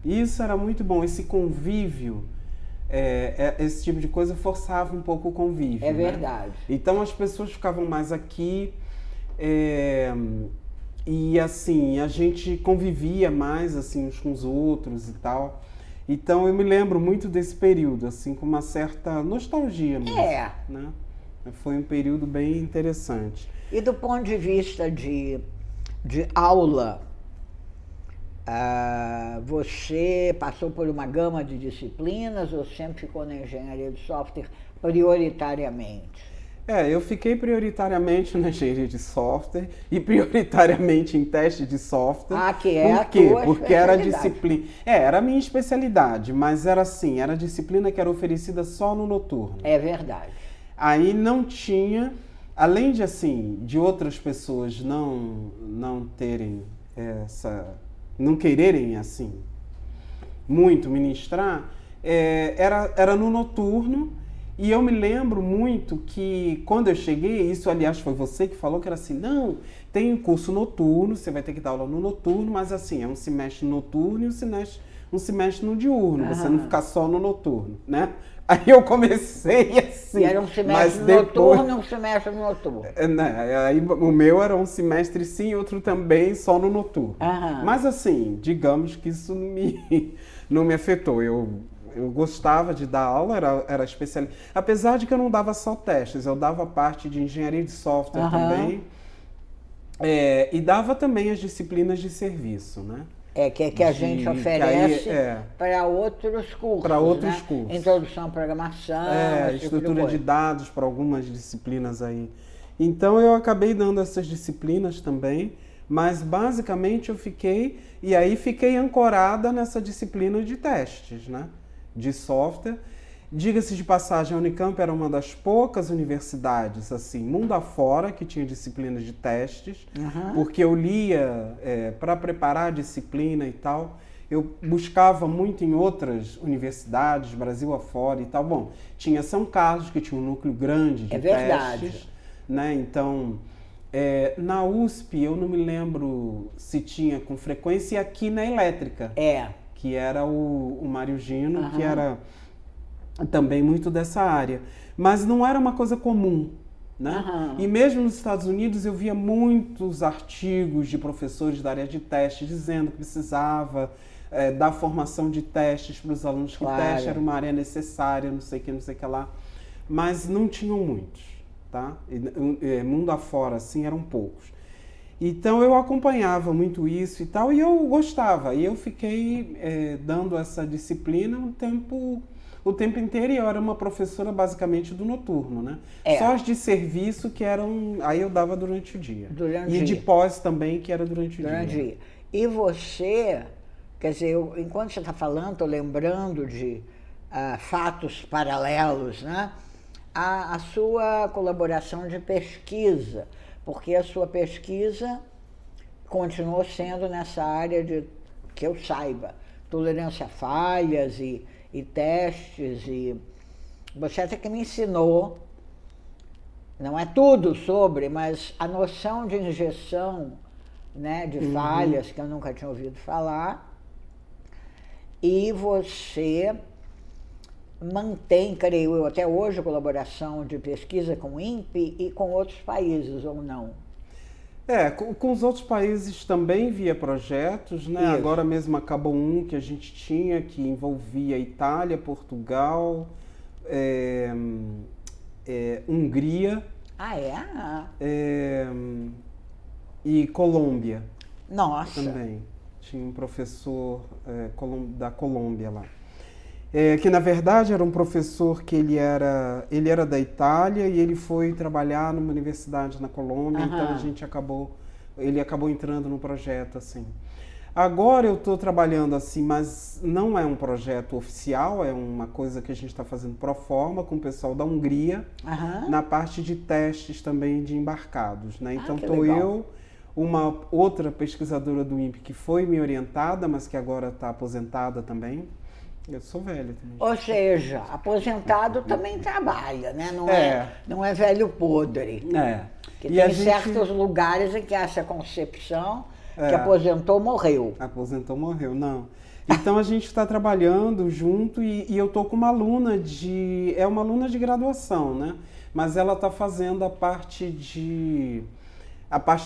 isso era muito bom, esse convívio. Esse tipo de coisa forçava um pouco o convívio.
É verdade.
Né? Então as pessoas ficavam mais aqui e assim, a gente convivia mais assim uns com os outros e tal. Então eu me lembro muito desse período, assim, com uma certa nostalgia mesmo. Né? Foi um período bem interessante.
E do ponto de vista de aula, você passou por uma gama de disciplinas ou sempre ficou na engenharia de software prioritariamente?
Eu fiquei prioritariamente na engenharia de software e prioritariamente em teste de software.
Que é a tua
Porque era disciplina. Era a minha especialidade, mas era assim, era a disciplina que era oferecida só no noturno.
É verdade.
Aí não tinha, além de assim, de outras pessoas não terem não quererem assim muito ministrar, era no noturno. E eu me lembro muito que quando eu cheguei, isso aliás foi você que falou, que era assim, não, tem um curso noturno, você vai ter que dar aula no noturno, mas assim, é um semestre noturno e um semestre no diurno, você não ficar só no noturno, né? Aí eu comecei assim.
E era um semestre noturno e um semestre noturno.
Aí o meu era um semestre sim, outro também só no noturno. Mas assim, digamos que isso não me afetou. Eu gostava de dar aula, era especialista. Apesar de que eu não dava só testes, eu dava parte de engenharia de software também. E dava também as disciplinas de serviço, né?
Que a gente oferece para outros cursos.
Para outros cursos.
Introdução à programação.
Estrutura de dados para algumas disciplinas aí. Então eu acabei dando essas disciplinas também, mas basicamente eu fiquei ancorada nessa disciplina de testes, né? De software. Diga-se de passagem, a Unicamp era uma das poucas universidades, assim, mundo afora, que tinha disciplinas de testes, porque eu lia para preparar a disciplina e tal, eu buscava muito em outras universidades, Brasil afora e tal. Bom, tinha São Carlos, que tinha um núcleo grande de testes, né? Então, na USP, eu não me lembro se tinha com frequência, e aqui na Elétrica, que era o Mário Gino, que era também muito dessa área, mas não era uma coisa comum, né? E mesmo nos Estados Unidos eu via muitos artigos de professores da área de teste dizendo que precisava dar formação de testes para os alunos, que teste era uma área necessária, não sei o que lá, mas não tinham muitos, tá? Mundo afora, assim, eram poucos. Então eu acompanhava muito isso e tal, e eu gostava, e eu fiquei dando essa disciplina o tempo inteiro, e eu era uma professora basicamente do noturno, né? Só as de serviço que eram, aí eu dava durante o dia. E de pós também, que era durante o dia.
E você, quer dizer, enquanto você está falando, estou lembrando de fatos paralelos, né? A sua colaboração de pesquisa, porque a sua pesquisa continuou sendo nessa área de, que eu saiba, tolerância a falhas e testes, e você até que me ensinou, não é tudo sobre, mas a noção de injeção, né, de falhas, que eu nunca tinha ouvido falar, e você mantém, creio eu, até hoje, a colaboração de pesquisa com o INPE e com outros países, ou não?
Com os outros países também via projetos, né? Agora mesmo acabou um que a gente tinha, que envolvia Itália, Portugal, Hungria. E Colômbia.
Nossa!
Também. Tinha um professor da Colômbia lá. Que na verdade era um professor que ele era da Itália e ele foi trabalhar numa universidade na Colômbia, então ele acabou entrando no projeto, assim. Agora eu estou trabalhando assim, mas não é um projeto oficial, é uma coisa que a gente está fazendo pro forma com o pessoal da Hungria, na parte de testes também de embarcados, né? Então estou eu, uma outra pesquisadora do INPE que foi me orientada, mas que agora está aposentada também. Eu sou velha também.
Ou seja, aposentado também trabalha, né? Não é velho podre. Que tem certos lugares em que há essa concepção que aposentou, morreu.
Aposentou, morreu, não. Então a gente está trabalhando junto e eu estou com uma aluna é uma aluna de graduação, né? Mas ela está fazendo a parte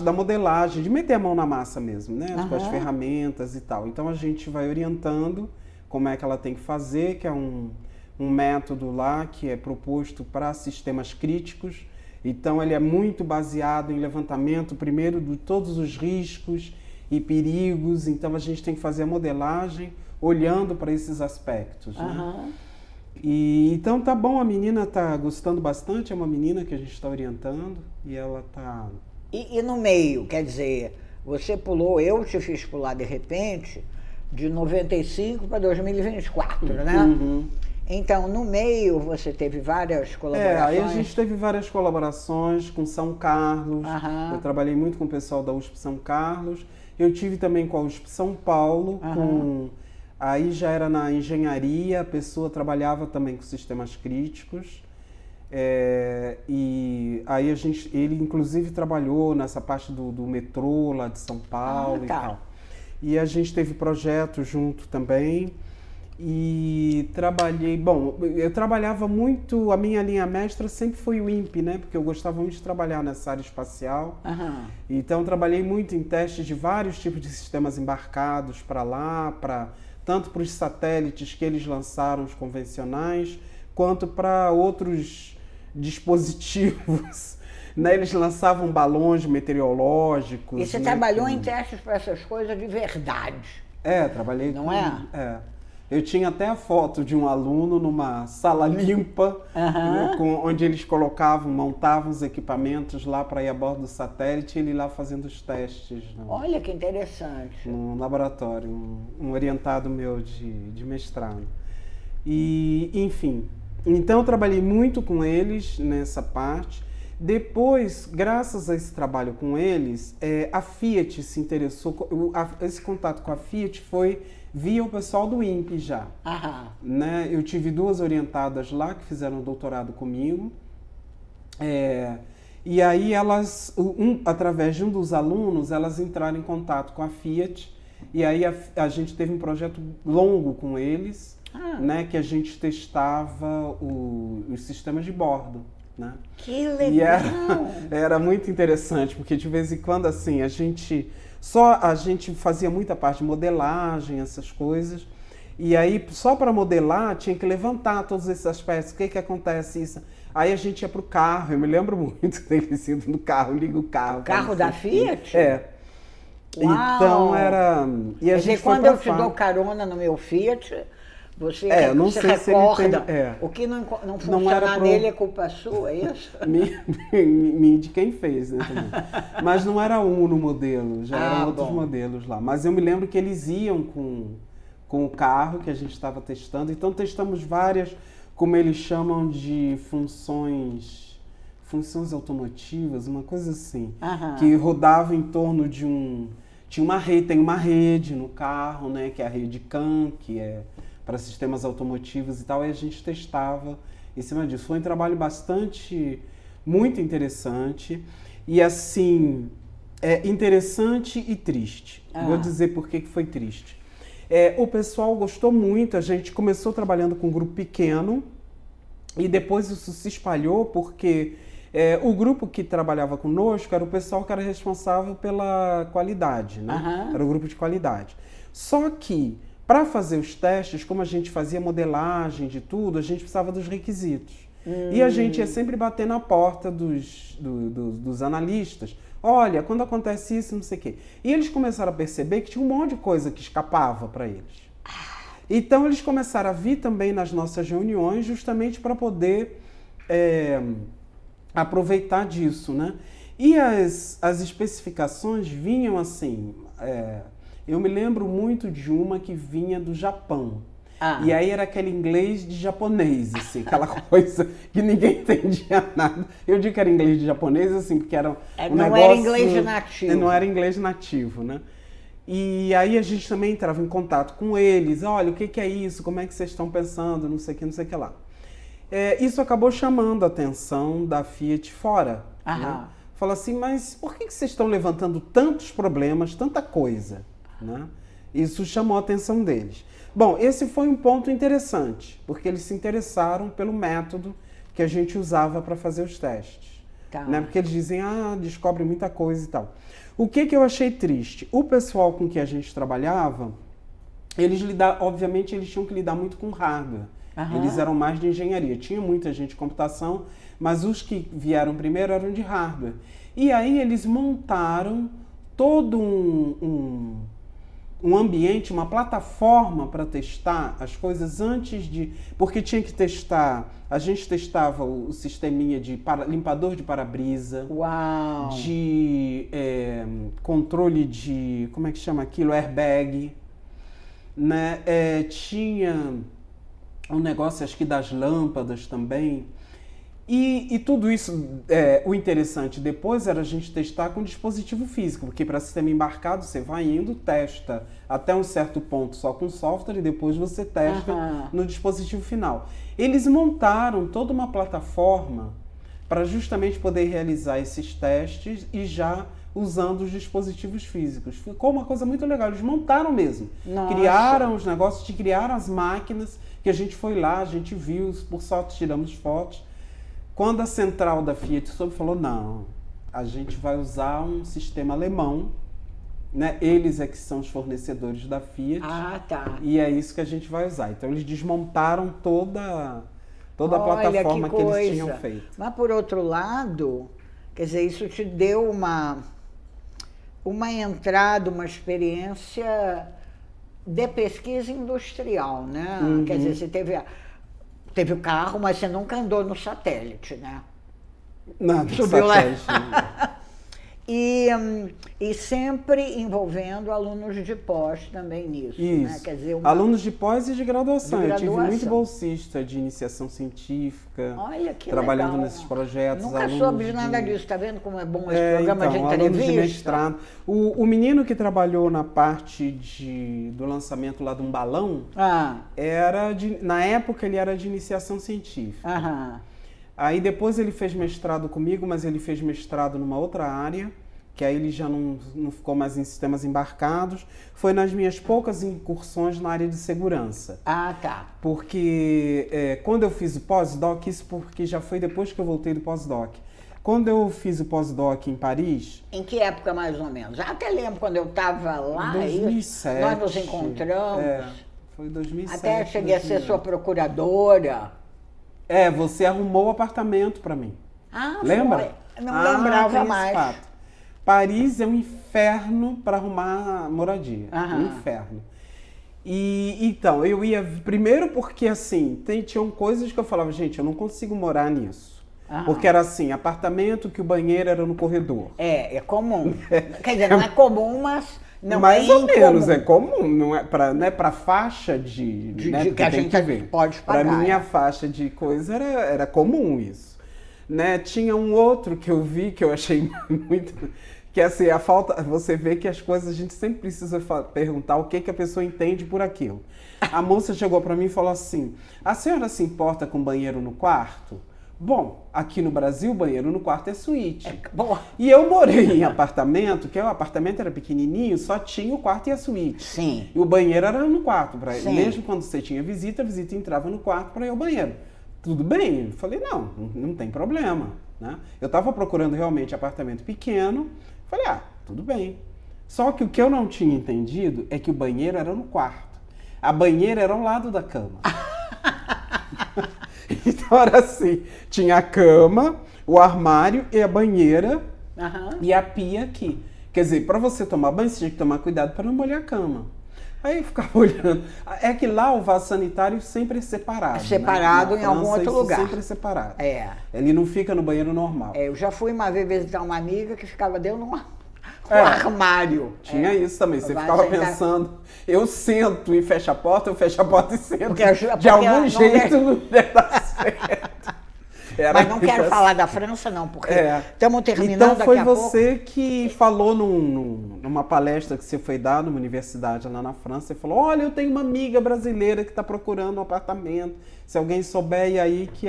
da modelagem, de meter a mão na massa mesmo, né? Com as ferramentas e tal. Então a gente vai orientando como é que ela tem que fazer, que é um método lá que é proposto para sistemas críticos. Então ele é muito baseado em levantamento, primeiro, de todos os riscos e perigos. Então a gente tem que fazer a modelagem olhando para esses aspectos, né? E então tá bom, a menina tá gostando bastante, é uma menina que a gente está orientando e ela tá...
E no meio, quer dizer, você pulou, eu te fiz pular de repente, de 95 para 2024, né? Então, no meio, você teve várias colaborações?
Aí a gente teve várias colaborações com São Carlos. Eu trabalhei muito com o pessoal da USP São Carlos. Eu tive também com a USP São Paulo. Aí já era na engenharia, a pessoa trabalhava também com sistemas críticos. E aí ele inclusive trabalhou nessa parte do metrô lá de São Paulo e tal. E a gente teve projeto junto também. E eu trabalhava muito, a minha linha mestra sempre foi o INPE, né? Porque eu gostava muito de trabalhar nessa área espacial. Então trabalhei muito em testes de vários tipos de sistemas embarcados para lá, tanto para os satélites que eles lançaram, os convencionais, quanto para outros dispositivos. Né? Eles lançavam balões meteorológicos.
E você trabalhou em testes para essas coisas de verdade?
Trabalhei
Não é?
Eu tinha até a foto de um aluno numa sala limpa, onde eles montavam os equipamentos lá para ir a bordo do satélite e ele lá fazendo os testes.
Olha que interessante.
No laboratório, um orientado meu de mestrado. E, enfim, então eu trabalhei muito com eles nessa parte. Depois, graças a esse trabalho com eles, a Fiat se interessou, esse contato com a Fiat foi via o pessoal do INPE já. Né? Eu tive duas orientadas lá que fizeram doutorado comigo. E aí elas, através de um dos alunos, elas entraram em contato com a Fiat. E aí a gente teve um projeto longo com eles, né? Que a gente testava os sistemas de bordo. Né?
Que legal!
E era muito interessante, porque de vez em quando assim, a gente fazia muita parte de modelagem, essas coisas, e aí só para modelar tinha que levantar todos esses aspectos, o que acontece isso. Aí a gente ia para o carro, eu me lembro muito deles indo no carro, liga o carro.
O carro da Fiat?
Uau. Então era... E a gente
quando eu te dou carona no meu Fiat... Você recorda, o que não funcionar nele é culpa sua, é isso?
De quem fez, né? Mas não era no modelo, já eram outros modelos lá. Mas eu me lembro que eles iam com o carro que a gente estava testando. Então testamos várias, como eles chamam de funções automotivas, uma coisa assim, que rodava em torno de tem uma rede no carro, né? Que é a rede CAN, que é para sistemas automotivos e tal, e a gente testava em cima disso. Foi um trabalho muito interessante, e assim, interessante e triste. Vou dizer por que foi triste. O pessoal gostou muito, a gente começou trabalhando com um grupo pequeno, e depois isso se espalhou, porque o grupo que trabalhava conosco era o pessoal que era responsável pela qualidade, né? Era o grupo de qualidade. Só que, para fazer os testes, como a gente fazia modelagem de tudo, a gente precisava dos requisitos. E a gente ia sempre bater na porta dos analistas. Olha, quando acontece isso, não sei o quê. E eles começaram a perceber que tinha um monte de coisa que escapava para eles. Então, eles começaram a vir também nas nossas reuniões justamente para poder aproveitar disso, né? E as especificações vinham assim... Eu me lembro muito de uma que vinha do Japão. E aí era aquele inglês de japonês, assim, aquela coisa que ninguém entendia nada. Eu digo que era inglês de japonês, assim, porque era um
não
negócio...
era inglês nativo.
Não era inglês nativo, né? E aí a gente também entrava em contato com eles. Olha, o que é isso? Como é que vocês estão pensando? Não sei o que lá. Isso acabou chamando a atenção da Fiat fora. Né? Fala assim, mas por que vocês estão levantando tantos problemas, tanta coisa? Né? Isso chamou a atenção deles. Bom, esse foi um ponto interessante, porque eles se interessaram pelo método que a gente usava para fazer os testes. Né? Porque eles dizem, descobre muita coisa e tal. O que eu achei triste? O pessoal com que a gente trabalhava, obviamente eles tinham que lidar muito com hardware. Eles eram mais de engenharia. Tinha muita gente de computação, mas os que vieram primeiro eram de hardware. E aí eles montaram todo um ambiente, uma plataforma para testar as coisas antes de... Porque tinha que testar... A gente testava o sisteminha de limpador de para-brisa, de controle de... Como é que chama aquilo? Airbag. Né? Tinha um negócio, acho que das lâmpadas também. E tudo isso, o interessante depois era a gente testar com dispositivo físico, porque para sistema embarcado você vai indo, testa até um certo ponto só com software e depois você testa no dispositivo final. Eles montaram toda uma plataforma para justamente poder realizar esses testes e já usando os dispositivos físicos. Ficou uma coisa muito legal, eles montaram mesmo. Nossa. Criaram os negócios, criaram as máquinas, que a gente foi lá, a gente viu, por sorte tiramos fotos. Quando a central da Fiat soube, falou, não, a gente vai usar um sistema alemão, né? Eles é que são os fornecedores da Fiat. E é isso que a gente vai usar. Então eles desmontaram toda a plataforma que eles tinham feito.
Mas por outro lado, quer dizer, isso te deu uma entrada, uma experiência de pesquisa industrial, né? Quer dizer, você teve o carro, mas você nunca andou no satélite, né?
Nada, subiu satélite.
E sempre envolvendo alunos de pós também nisso.
Isso.
Né? Quer dizer,
alunos de pós e de graduação. Eu tive muito bolsista de iniciação científica.
Olha que
trabalhando
legal.
Nesses projetos.
Nunca soube de nada disso, tá vendo como é bom esse programa de entrevista?
Alunos de mestrado. O menino que trabalhou na parte do lançamento lá de um balão, na época ele era de iniciação científica. Aí depois ele fez mestrado comigo, mas ele fez mestrado numa outra área, que aí ele já não ficou mais em sistemas embarcados. Foi nas minhas poucas incursões na área de segurança. Porque quando eu fiz o pós-doc, isso porque já foi depois que eu voltei do pós-doc. Quando eu fiz o pós-doc em Paris...
Em que época mais ou menos? Até lembro quando eu estava lá.
2007.
Nós nos encontramos.
Foi 2007.
Até cheguei a ser sua procuradora.
Você arrumou o apartamento para mim. Lembra?
Foi. Não lembrava mais.
Fato. Paris é um inferno para arrumar moradia. Um inferno. E então, eu ia... Primeiro porque, assim, tinham coisas que eu falava, gente, eu não consigo morar nisso. Porque era assim, apartamento que o banheiro era no corredor.
É comum. Quer dizer, não é comum, mas... Não
mais ou menos, é comum, não é para faixa de
que a gente pode pagar.
Para minha faixa de coisa era comum isso, né? Tinha um outro que eu vi que eu achei muito, que assim, você vê que as coisas a gente sempre precisa perguntar o que a pessoa entende por aquilo. A moça chegou para mim e falou assim: "A senhora se importa com banheiro no quarto?" Bom, aqui no Brasil, o banheiro no quarto é suíte. E eu morei em apartamento, que o apartamento era pequenininho, só tinha o quarto e a suíte.
Sim.
E o banheiro era no quarto. Mesmo quando você tinha visita, a visita entrava no quarto para ir ao banheiro. Tudo bem? Eu falei, não tem problema. Né? Eu estava procurando realmente apartamento pequeno. Falei, tudo bem. Só que o que eu não tinha entendido é que o banheiro era no quarto. A banheira era ao lado da cama. Então era assim, tinha a cama, o armário e a banheira e a pia aqui. Quer dizer, para você tomar banho, você tinha que tomar cuidado para não molhar a cama. Aí eu ficava olhando. É que lá o vaso sanitário sempre é separado.
Separado, né? Em algum outro lugar.
Sempre é separado. Ele não fica no banheiro normal.
Eu já fui uma vez visitar uma amiga que ficava dentro armário.
Tinha isso também. Você ficava pensando, eu sento e fecho a porta, eu fecho a porta e sento. Porque de algum jeito não deve dar certo.
Mas não quero falar da França, não, porque estamos terminando
então, foi
daqui a pouco.
você que falou numa palestra que você foi dar numa universidade lá na França. Você falou, olha, eu tenho uma amiga brasileira que está procurando um apartamento. Se alguém souber, e aí que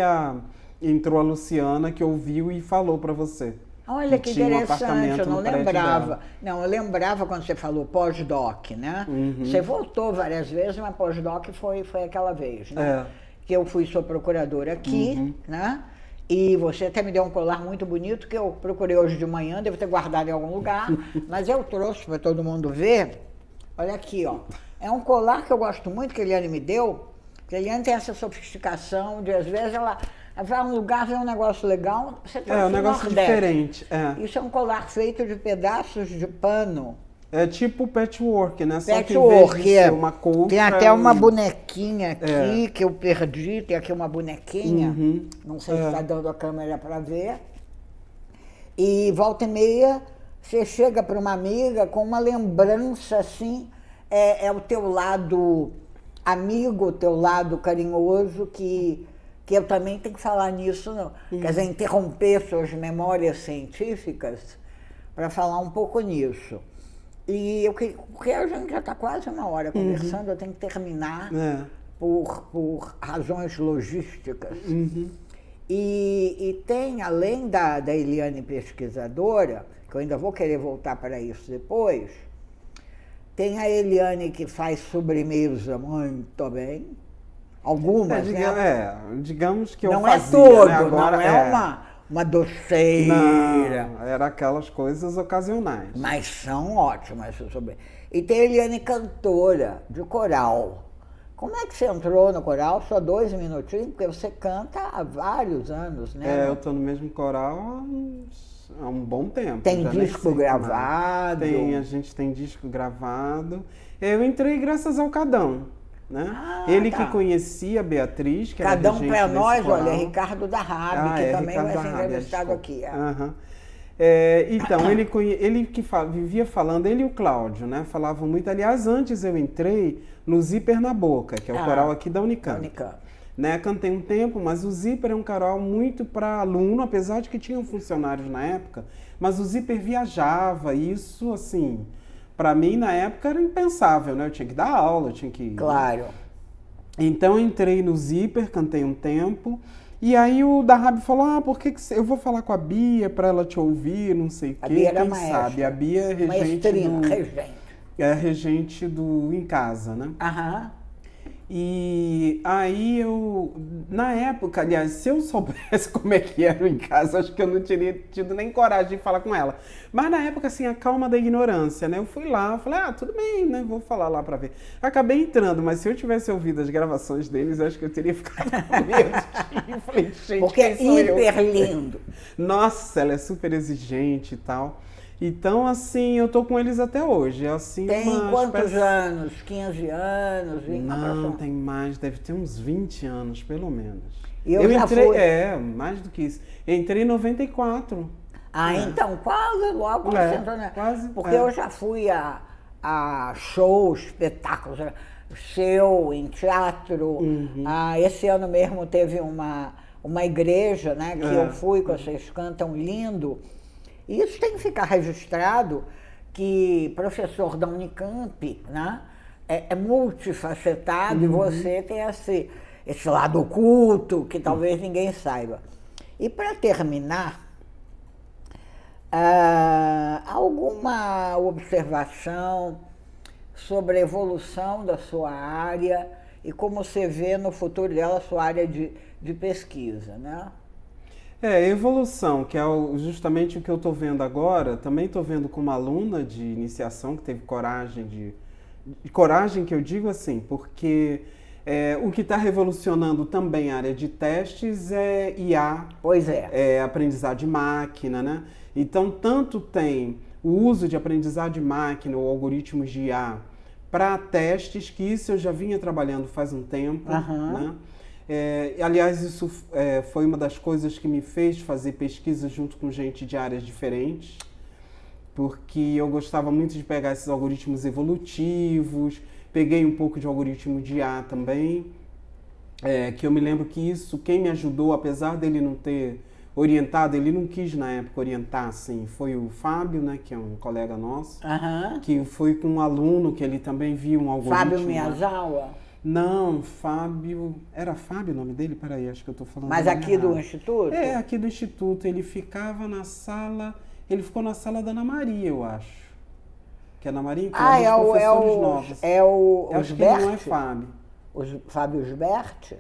entrou a Luciana, que ouviu e falou para você.
Olha que interessante, eu não lembrava. Não, eu lembrava quando você falou pós-doc, né? Você voltou várias vezes, mas pós-doc foi aquela vez, né? Que eu fui sua procuradora aqui, né? E você até me deu um colar muito bonito que eu procurei hoje de manhã, devo ter guardado em algum lugar, mas eu trouxe para todo mundo ver. Olha aqui, ó. É um colar que eu gosto muito, que a Eliane me deu. A Eliane tem essa sofisticação de, às vezes, ela vai a um lugar, vê um negócio legal, você trouxe
um negócio diferente.
Isso é um colar feito de pedaços de pano.
É tipo patchwork, né?
Só que em vez de ser
uma colcha,
tem até uma bonequinha aqui que eu perdi, tem aqui uma bonequinha, não sei se está dando a câmera para ver. E volta e meia, você chega para uma amiga com uma lembrança assim, é o teu lado amigo, o teu lado carinhoso, que eu também tenho que falar nisso, não. Quer dizer, interromper suas memórias científicas para falar um pouco nisso. E porque a gente já está quase uma hora conversando, eu tenho que terminar por razões logísticas. E tem, além da Eliane pesquisadora, que eu ainda vou querer voltar para isso depois, tem a Eliane que faz sobremesa muito bem, algumas, né?
Digamos que eu
não
fazia,
é todo,
né? Agora,
não é uma doceira.
Não, era aquelas coisas ocasionais.
Mas são ótimas. E tem a Eliane cantora, de coral. Como é que você entrou no coral? Só 2 minutinhos? Porque você canta há vários anos, né?
Eu estou no mesmo coral há um bom tempo.
Tem disco gravado?
A gente tem disco gravado. Eu entrei graças ao Cadão. Né? Ele que conhecia a Beatriz, que
Cadão
era
para nós,
coral.
olha, é Ricardo Darrabi, que também vai ser entrevistado aqui.
Então, ele que vivia falando, ele e o Cláudio, né? Falavam muito. Aliás, antes eu entrei no Zíper na Boca, que é o coral aqui da Unicamp. Né? Cantei um tempo, mas o Zíper é um coral muito para aluno, apesar de que tinham funcionários na época, mas o Zíper viajava, e isso, assim... Para mim, na época, era impensável, né? Eu tinha que dar aula, eu tinha que...
Claro.
Então, eu entrei no Zíper, cantei um tempo, e aí o Darrabi falou, por que eu vou falar com a Bia para ela te ouvir, não sei o quê.
A Bia era
quem sabe? A Bia é regente do Em Casa, né? E aí na época, aliás, se eu soubesse como é que era o Em Casa, acho que eu não teria tido nem coragem de falar com ela. Mas na época, assim, a calma da ignorância, né? Eu fui lá, falei, tudo bem, né? Vou falar lá pra ver. Acabei entrando, mas se eu tivesse ouvido as gravações deles, acho que eu teria ficado com medo. Falei, gente,
porque é hiper lindo.
Nossa, ela é super exigente e tal. Então, assim, eu tô com eles até hoje. Assim,
tem quantos anos? 15 anos? 20?
Não, tem mais, deve ter uns 20 anos, pelo menos.
Eu já
entrei,
fui...
mais do que isso. Eu entrei em 94.
Então, quase logo você entrou, né? Porque eu já fui a shows, espetáculos, show em teatro. Esse ano mesmo teve uma igreja, né? Que eu fui, que vocês cantam lindo. E isso tem que ficar registrado, que professor da Unicamp, né, é multifacetado, e você tem esse lado oculto que talvez ninguém saiba. E para terminar, alguma observação sobre a evolução da sua área e como você vê no futuro dela a sua área de pesquisa, né?
Evolução, que é justamente o que eu estou vendo agora, também estou vendo como aluna de iniciação, que teve coragem coragem que eu digo assim, porque o que está revolucionando também a área de testes é IA.
Pois é.
É aprendizado de máquina, né? Então, tanto tem o uso de aprendizado de máquina ou algoritmos de IA para testes, que isso eu já vinha trabalhando faz um tempo, né? Aliás, isso foi uma das coisas que me fez fazer pesquisa junto com gente de áreas diferentes. porque eu gostava muito de pegar esses algoritmos evolutivos, peguei um pouco de algoritmo de IA também, que eu me lembro que isso, quem me ajudou, apesar dele não ter orientado, ele não quis na época orientar, assim, foi o Fábio, né, que é um colega nosso, que foi com um aluno que ele também viu um algoritmo.
Fábio Miyazawa?
Não, Fábio... Era Fábio o nome dele? Peraí, acho que eu estou falando...
Mas aqui do Instituto?
É, aqui do Instituto. Ele ficava na sala... Ele ficou na sala da Ana Maria, eu acho. Que a Ana Maria incluiu professores novos.
Acho
que ele não é Fábio.
Fábio Osbert?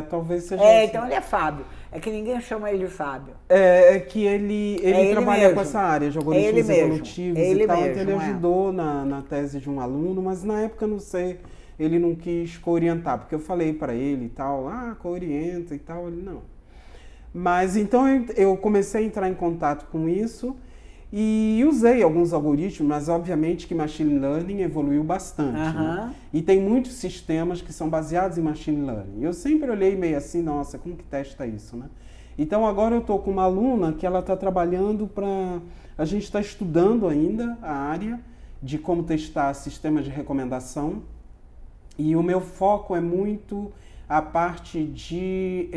Talvez seja
assim. Então ele é Fábio. É que ninguém chama ele de Fábio.
É que ele trabalha mesmo com essa área de algoritmos evolutivos e tal. Então ele ajudou na tese de um aluno, mas na época, não sei, ele não quis co-orientar, porque eu falei para ele e tal, co-orienta e tal, ele não. Mas então eu comecei a entrar em contato com isso e usei alguns algoritmos, mas obviamente que Machine Learning evoluiu bastante. Né? E tem muitos sistemas que são baseados em Machine Learning. Eu sempre olhei meio assim, nossa, como que testa isso, né? Então agora eu estou com uma aluna que ela está trabalhando para... A gente está estudando ainda a área de como testar sistemas de recomendação. E o meu foco é muito a parte de...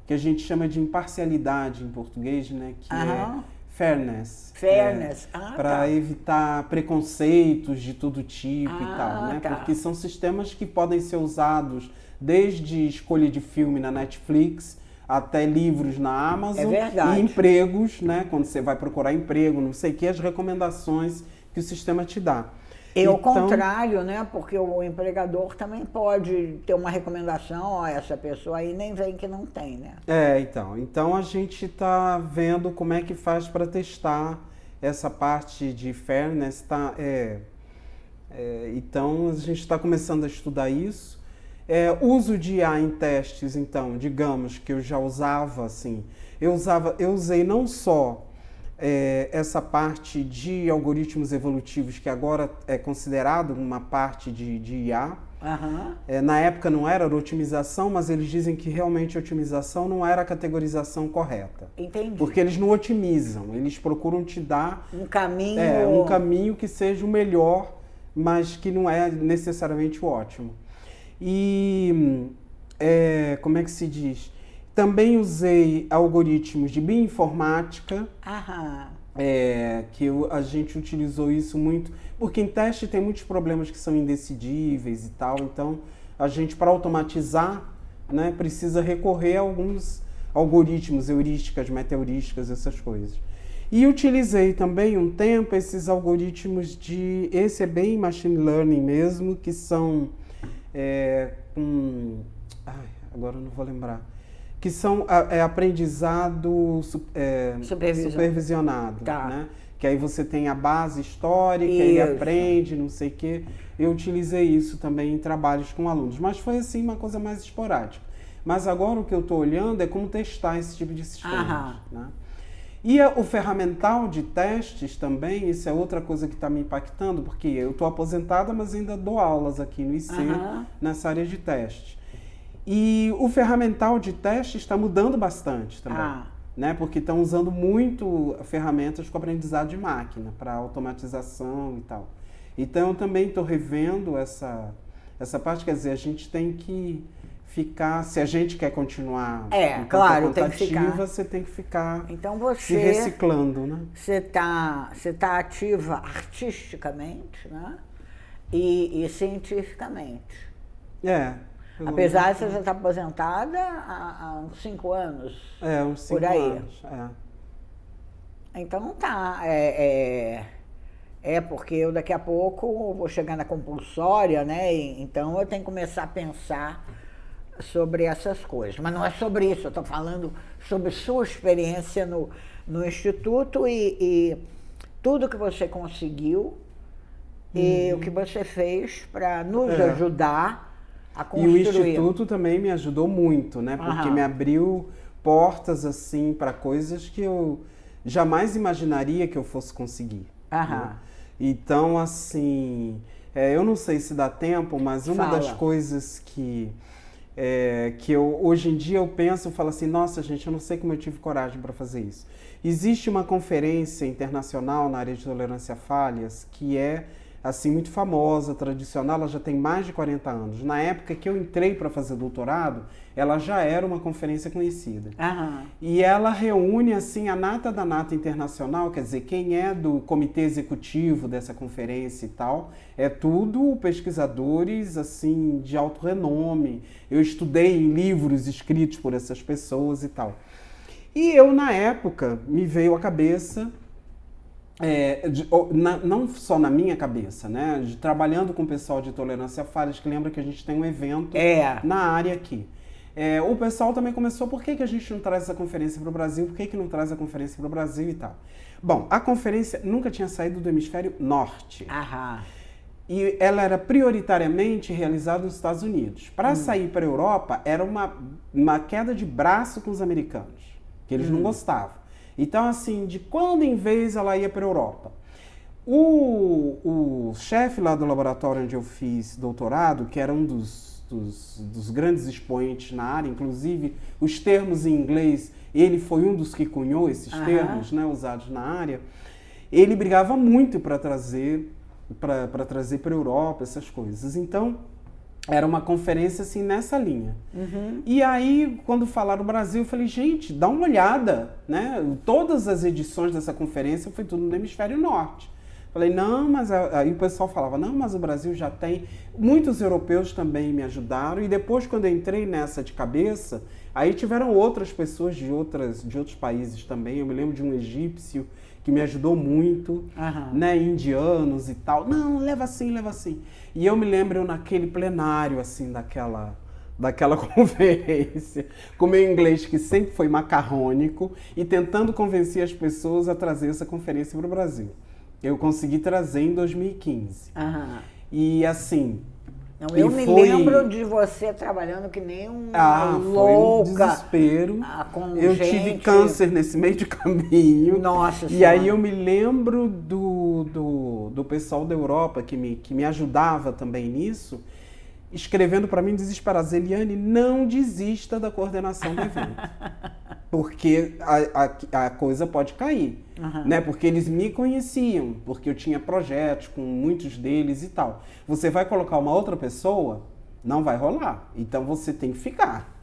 que a gente chama de imparcialidade em português, né? Que é fairness.
Fairness,
para evitar preconceitos de todo tipo e tal, né? Porque são sistemas que podem ser usados desde escolha de filme na Netflix até livros na Amazon e empregos, né? Quando você vai procurar emprego, não sei o que, as recomendações que o sistema te dá.
Ao contrário, né? Porque o empregador também pode ter uma recomendação, essa pessoa aí nem vem que não tem, né?
Então a gente está vendo como é que faz para testar essa parte de fairness, tá? Então a gente está começando a estudar isso. Uso de IA em testes, então, digamos que eu já usava, assim, eu usei não só essa parte de algoritmos evolutivos, que agora é considerado uma parte de IA. Na época não era otimização, mas eles dizem que realmente otimização não era a categorização correta.
Entendi.
Porque eles não otimizam, eles procuram te dar
um caminho,
um caminho que seja o melhor, mas que não é necessariamente o ótimo. E como é que se diz? Também usei algoritmos de bioinformática, que a gente utilizou isso muito, porque em teste tem muitos problemas que são indecidíveis e tal, então a gente, para automatizar, né, precisa recorrer a alguns algoritmos, heurísticas, meta-heurísticas, essas coisas. E utilizei também um tempo esses algoritmos esse é bem machine learning mesmo, que são agora eu não vou lembrar. Que são aprendizado supervisionado, né? Que aí você tem a base histórica, ele aprende, não sei o quê. Eu utilizei isso também em trabalhos com alunos, mas foi assim uma coisa mais esporádica. Mas agora o que eu estou olhando é como testar esse tipo de sistema. Né? E o ferramental de testes também, isso é outra coisa que está me impactando, porque eu estou aposentada, mas ainda dou aulas aqui no IC, nessa área de teste. E o ferramental de teste está mudando bastante também, né? Porque estão usando muito ferramentas com aprendizado de máquina para automatização e tal. Então, eu também estou revendo essa parte, quer dizer, a gente tem que ficar, se a gente quer continuar
claro, tem que ficar.
Você tem que ficar
então
se reciclando, né?
Você tá ativa artisticamente, né? E cientificamente. Apesar de você já estar aposentada há uns 5 anos.
Uns 5
por aí.
anos.
Então tá. Porque eu daqui a pouco vou chegar na compulsória, né? Então eu tenho que começar a pensar sobre essas coisas. Mas não é sobre isso, eu estou falando sobre sua experiência no Instituto e tudo que você conseguiu e o que você fez para nos ajudar.
E o Instituto também me ajudou muito, né? Porque me abriu portas, assim, para coisas que eu jamais imaginaria que eu fosse conseguir. Né? Então, assim, eu não sei se dá tempo, mas uma das coisas que que hoje em dia eu penso, eu falo assim, nossa gente, eu não sei como eu tive coragem para fazer isso. Existe uma conferência internacional na área de tolerância a falhas que é assim muito famosa, tradicional, ela já tem mais de 40 anos. Na época que eu entrei para fazer doutorado, ela já era uma conferência conhecida.
Aham.
E ela reúne assim a nata da nata internacional, quer dizer, quem é do comitê executivo dessa conferência e tal, é tudo pesquisadores assim de alto renome. Eu estudei em livros escritos por essas pessoas e tal. E eu, na época, me veio à cabeça, não só na minha cabeça, né? Trabalhando com o pessoal de tolerância a falhas, que lembra que a gente tem um evento na área aqui. O pessoal também começou, por que a gente não traz essa conferência para o Brasil? Por que não traz a conferência para o Brasil e tal? Bom, a conferência nunca tinha saído do hemisfério norte.
Aham.
E ela era prioritariamente realizada nos Estados Unidos. Para sair para a Europa, era uma queda de braço com os americanos, que eles não gostavam. Então, assim, de quando em vez ela ia para a Europa. O chefe lá do laboratório onde eu fiz doutorado, que era um dos grandes expoentes na área, inclusive os termos em inglês, ele foi um dos que cunhou esses termos, né, usados na área, ele brigava muito para trazer para a Europa essas coisas. Então, era uma conferência assim nessa linha. E aí, quando falaram do Brasil, eu falei, gente, dá uma olhada, né? Todas as edições dessa conferência foi tudo no hemisfério norte. Falei, não, mas... Aí o pessoal falava, não, mas o Brasil já tem... Muitos europeus também me ajudaram. E depois, quando eu entrei nessa de cabeça, aí tiveram outras pessoas de outros países também. Eu me lembro de um egípcio que me ajudou muito, né, indianos e tal. Não, leva assim, leva assim. E eu me lembro naquele plenário, assim, daquela conferência, com meu inglês que sempre foi macarrônico e tentando convencer as pessoas a trazer essa conferência para o Brasil. Eu consegui trazer em 2015. E assim...
Não, eu me lembro de você trabalhando que nem uma louca.
Foi um desespero. Eu tive câncer nesse meio de caminho.
Nossa Senhora.
E aí eu me lembro do pessoal da Europa que me ajudava também nisso, escrevendo para mim desesperado, Eliane, não desista da coordenação do evento. Porque a coisa pode cair, né? Porque eles me conheciam, porque eu tinha projetos com muitos deles e tal. Você vai colocar uma outra pessoa, não vai rolar. Então você tem que ficar.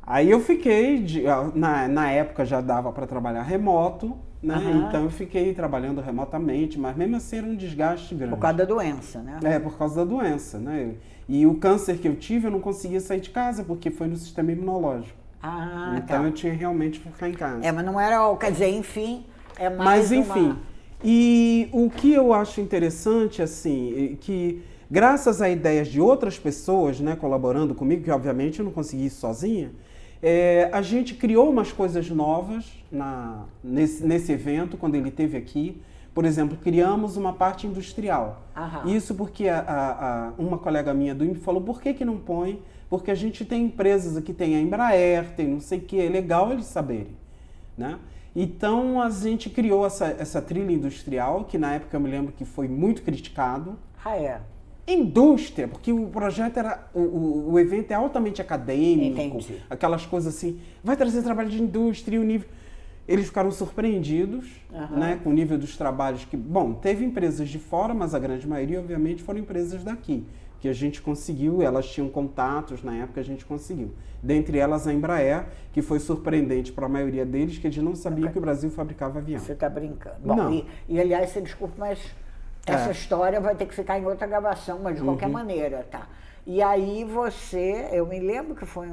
Aí eu fiquei, na época já dava para trabalhar remoto, né? Então eu fiquei trabalhando remotamente, mas mesmo assim era um desgaste grande.
Por causa da doença, né?
Por causa da doença, né? E o câncer que eu tive, eu não conseguia sair de casa, porque foi no sistema imunológico. Então eu tinha realmente que ficar em casa.
Mas não era, quer dizer, enfim,
Mas enfim, e o que eu acho interessante, assim, que graças a ideias de outras pessoas, né, colaborando comigo, que obviamente eu não consegui isso sozinha, a gente criou umas coisas novas nesse evento, quando ele esteve aqui. Por exemplo, criamos uma parte industrial. Isso porque uma colega minha do INPE falou, por que não põe? Porque a gente tem empresas aqui, tem a Embraer, tem não sei o que, é legal eles saberem, né? Então a gente criou essa trilha industrial, que na época eu me lembro que foi muito criticado. Indústria, porque o projeto era, o evento é altamente acadêmico.
Entendi.
Aquelas coisas assim, vai trazer trabalho de indústria e o nível... Eles ficaram surpreendidos, né, com o nível dos trabalhos que... Bom, teve empresas de fora, mas a grande maioria, obviamente, foram empresas daqui, que a gente conseguiu, elas tinham contatos, na época a gente conseguiu. Dentre elas a Embraer, que foi surpreendente para a maioria deles, que eles não sabiam que o Brasil fabricava avião.
Você está brincando. Bom, e aliás, você desculpa, mas essa história vai ter que ficar em outra gravação, mas de qualquer maneira, tá? E aí eu me lembro que foi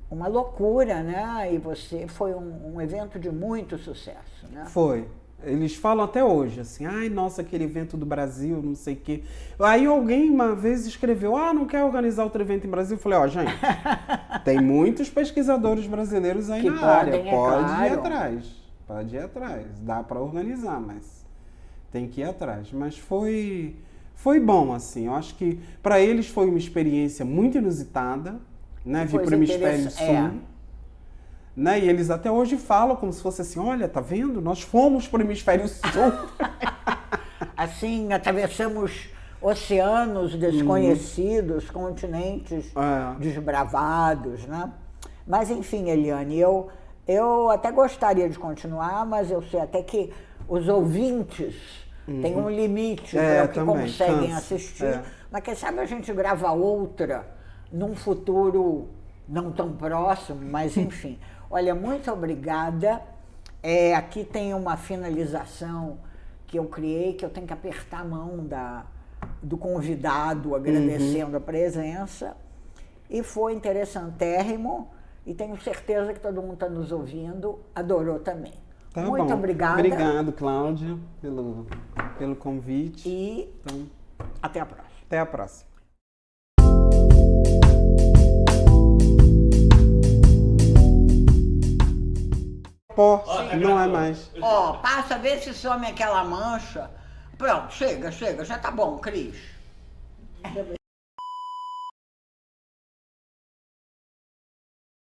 uma loucura, né? E foi um evento de muito sucesso, né?
Foi. Eles falam até hoje, assim, ai, nossa, aquele evento do Brasil, não sei o quê. Aí alguém uma vez escreveu, não quer organizar outro evento em Brasil? Eu falei, gente, tem muitos pesquisadores brasileiros aí na área, pode ir atrás, dá para organizar, mas tem que ir atrás. Mas foi bom, assim, eu acho que para eles foi uma experiência muito inusitada, né, vir para o hemisfério sul. Né? E eles até hoje falam como se fosse assim, olha, tá vendo? Nós fomos para o hemisfério sul.
Assim, atravessamos oceanos desconhecidos, continentes desbravados, né? Mas enfim, Eliane, eu até gostaria de continuar, mas eu sei até que os ouvintes têm um limite para o que conseguem assistir. Mas quem sabe a gente grava outra num futuro não tão próximo, mas enfim. Olha, muito obrigada. Aqui tem uma finalização que eu criei, que eu tenho que apertar a mão do convidado, agradecendo a presença. E foi interessantérrimo, e tenho certeza que todo mundo está nos ouvindo, adorou também.
Tá
muito
bom.
Obrigada.
Obrigado, Cláudia, pelo convite.
E até a próxima.
Até a próxima. Não é mais.
Passa, vê se some aquela mancha. Pronto, chega, já tá bom, Cris.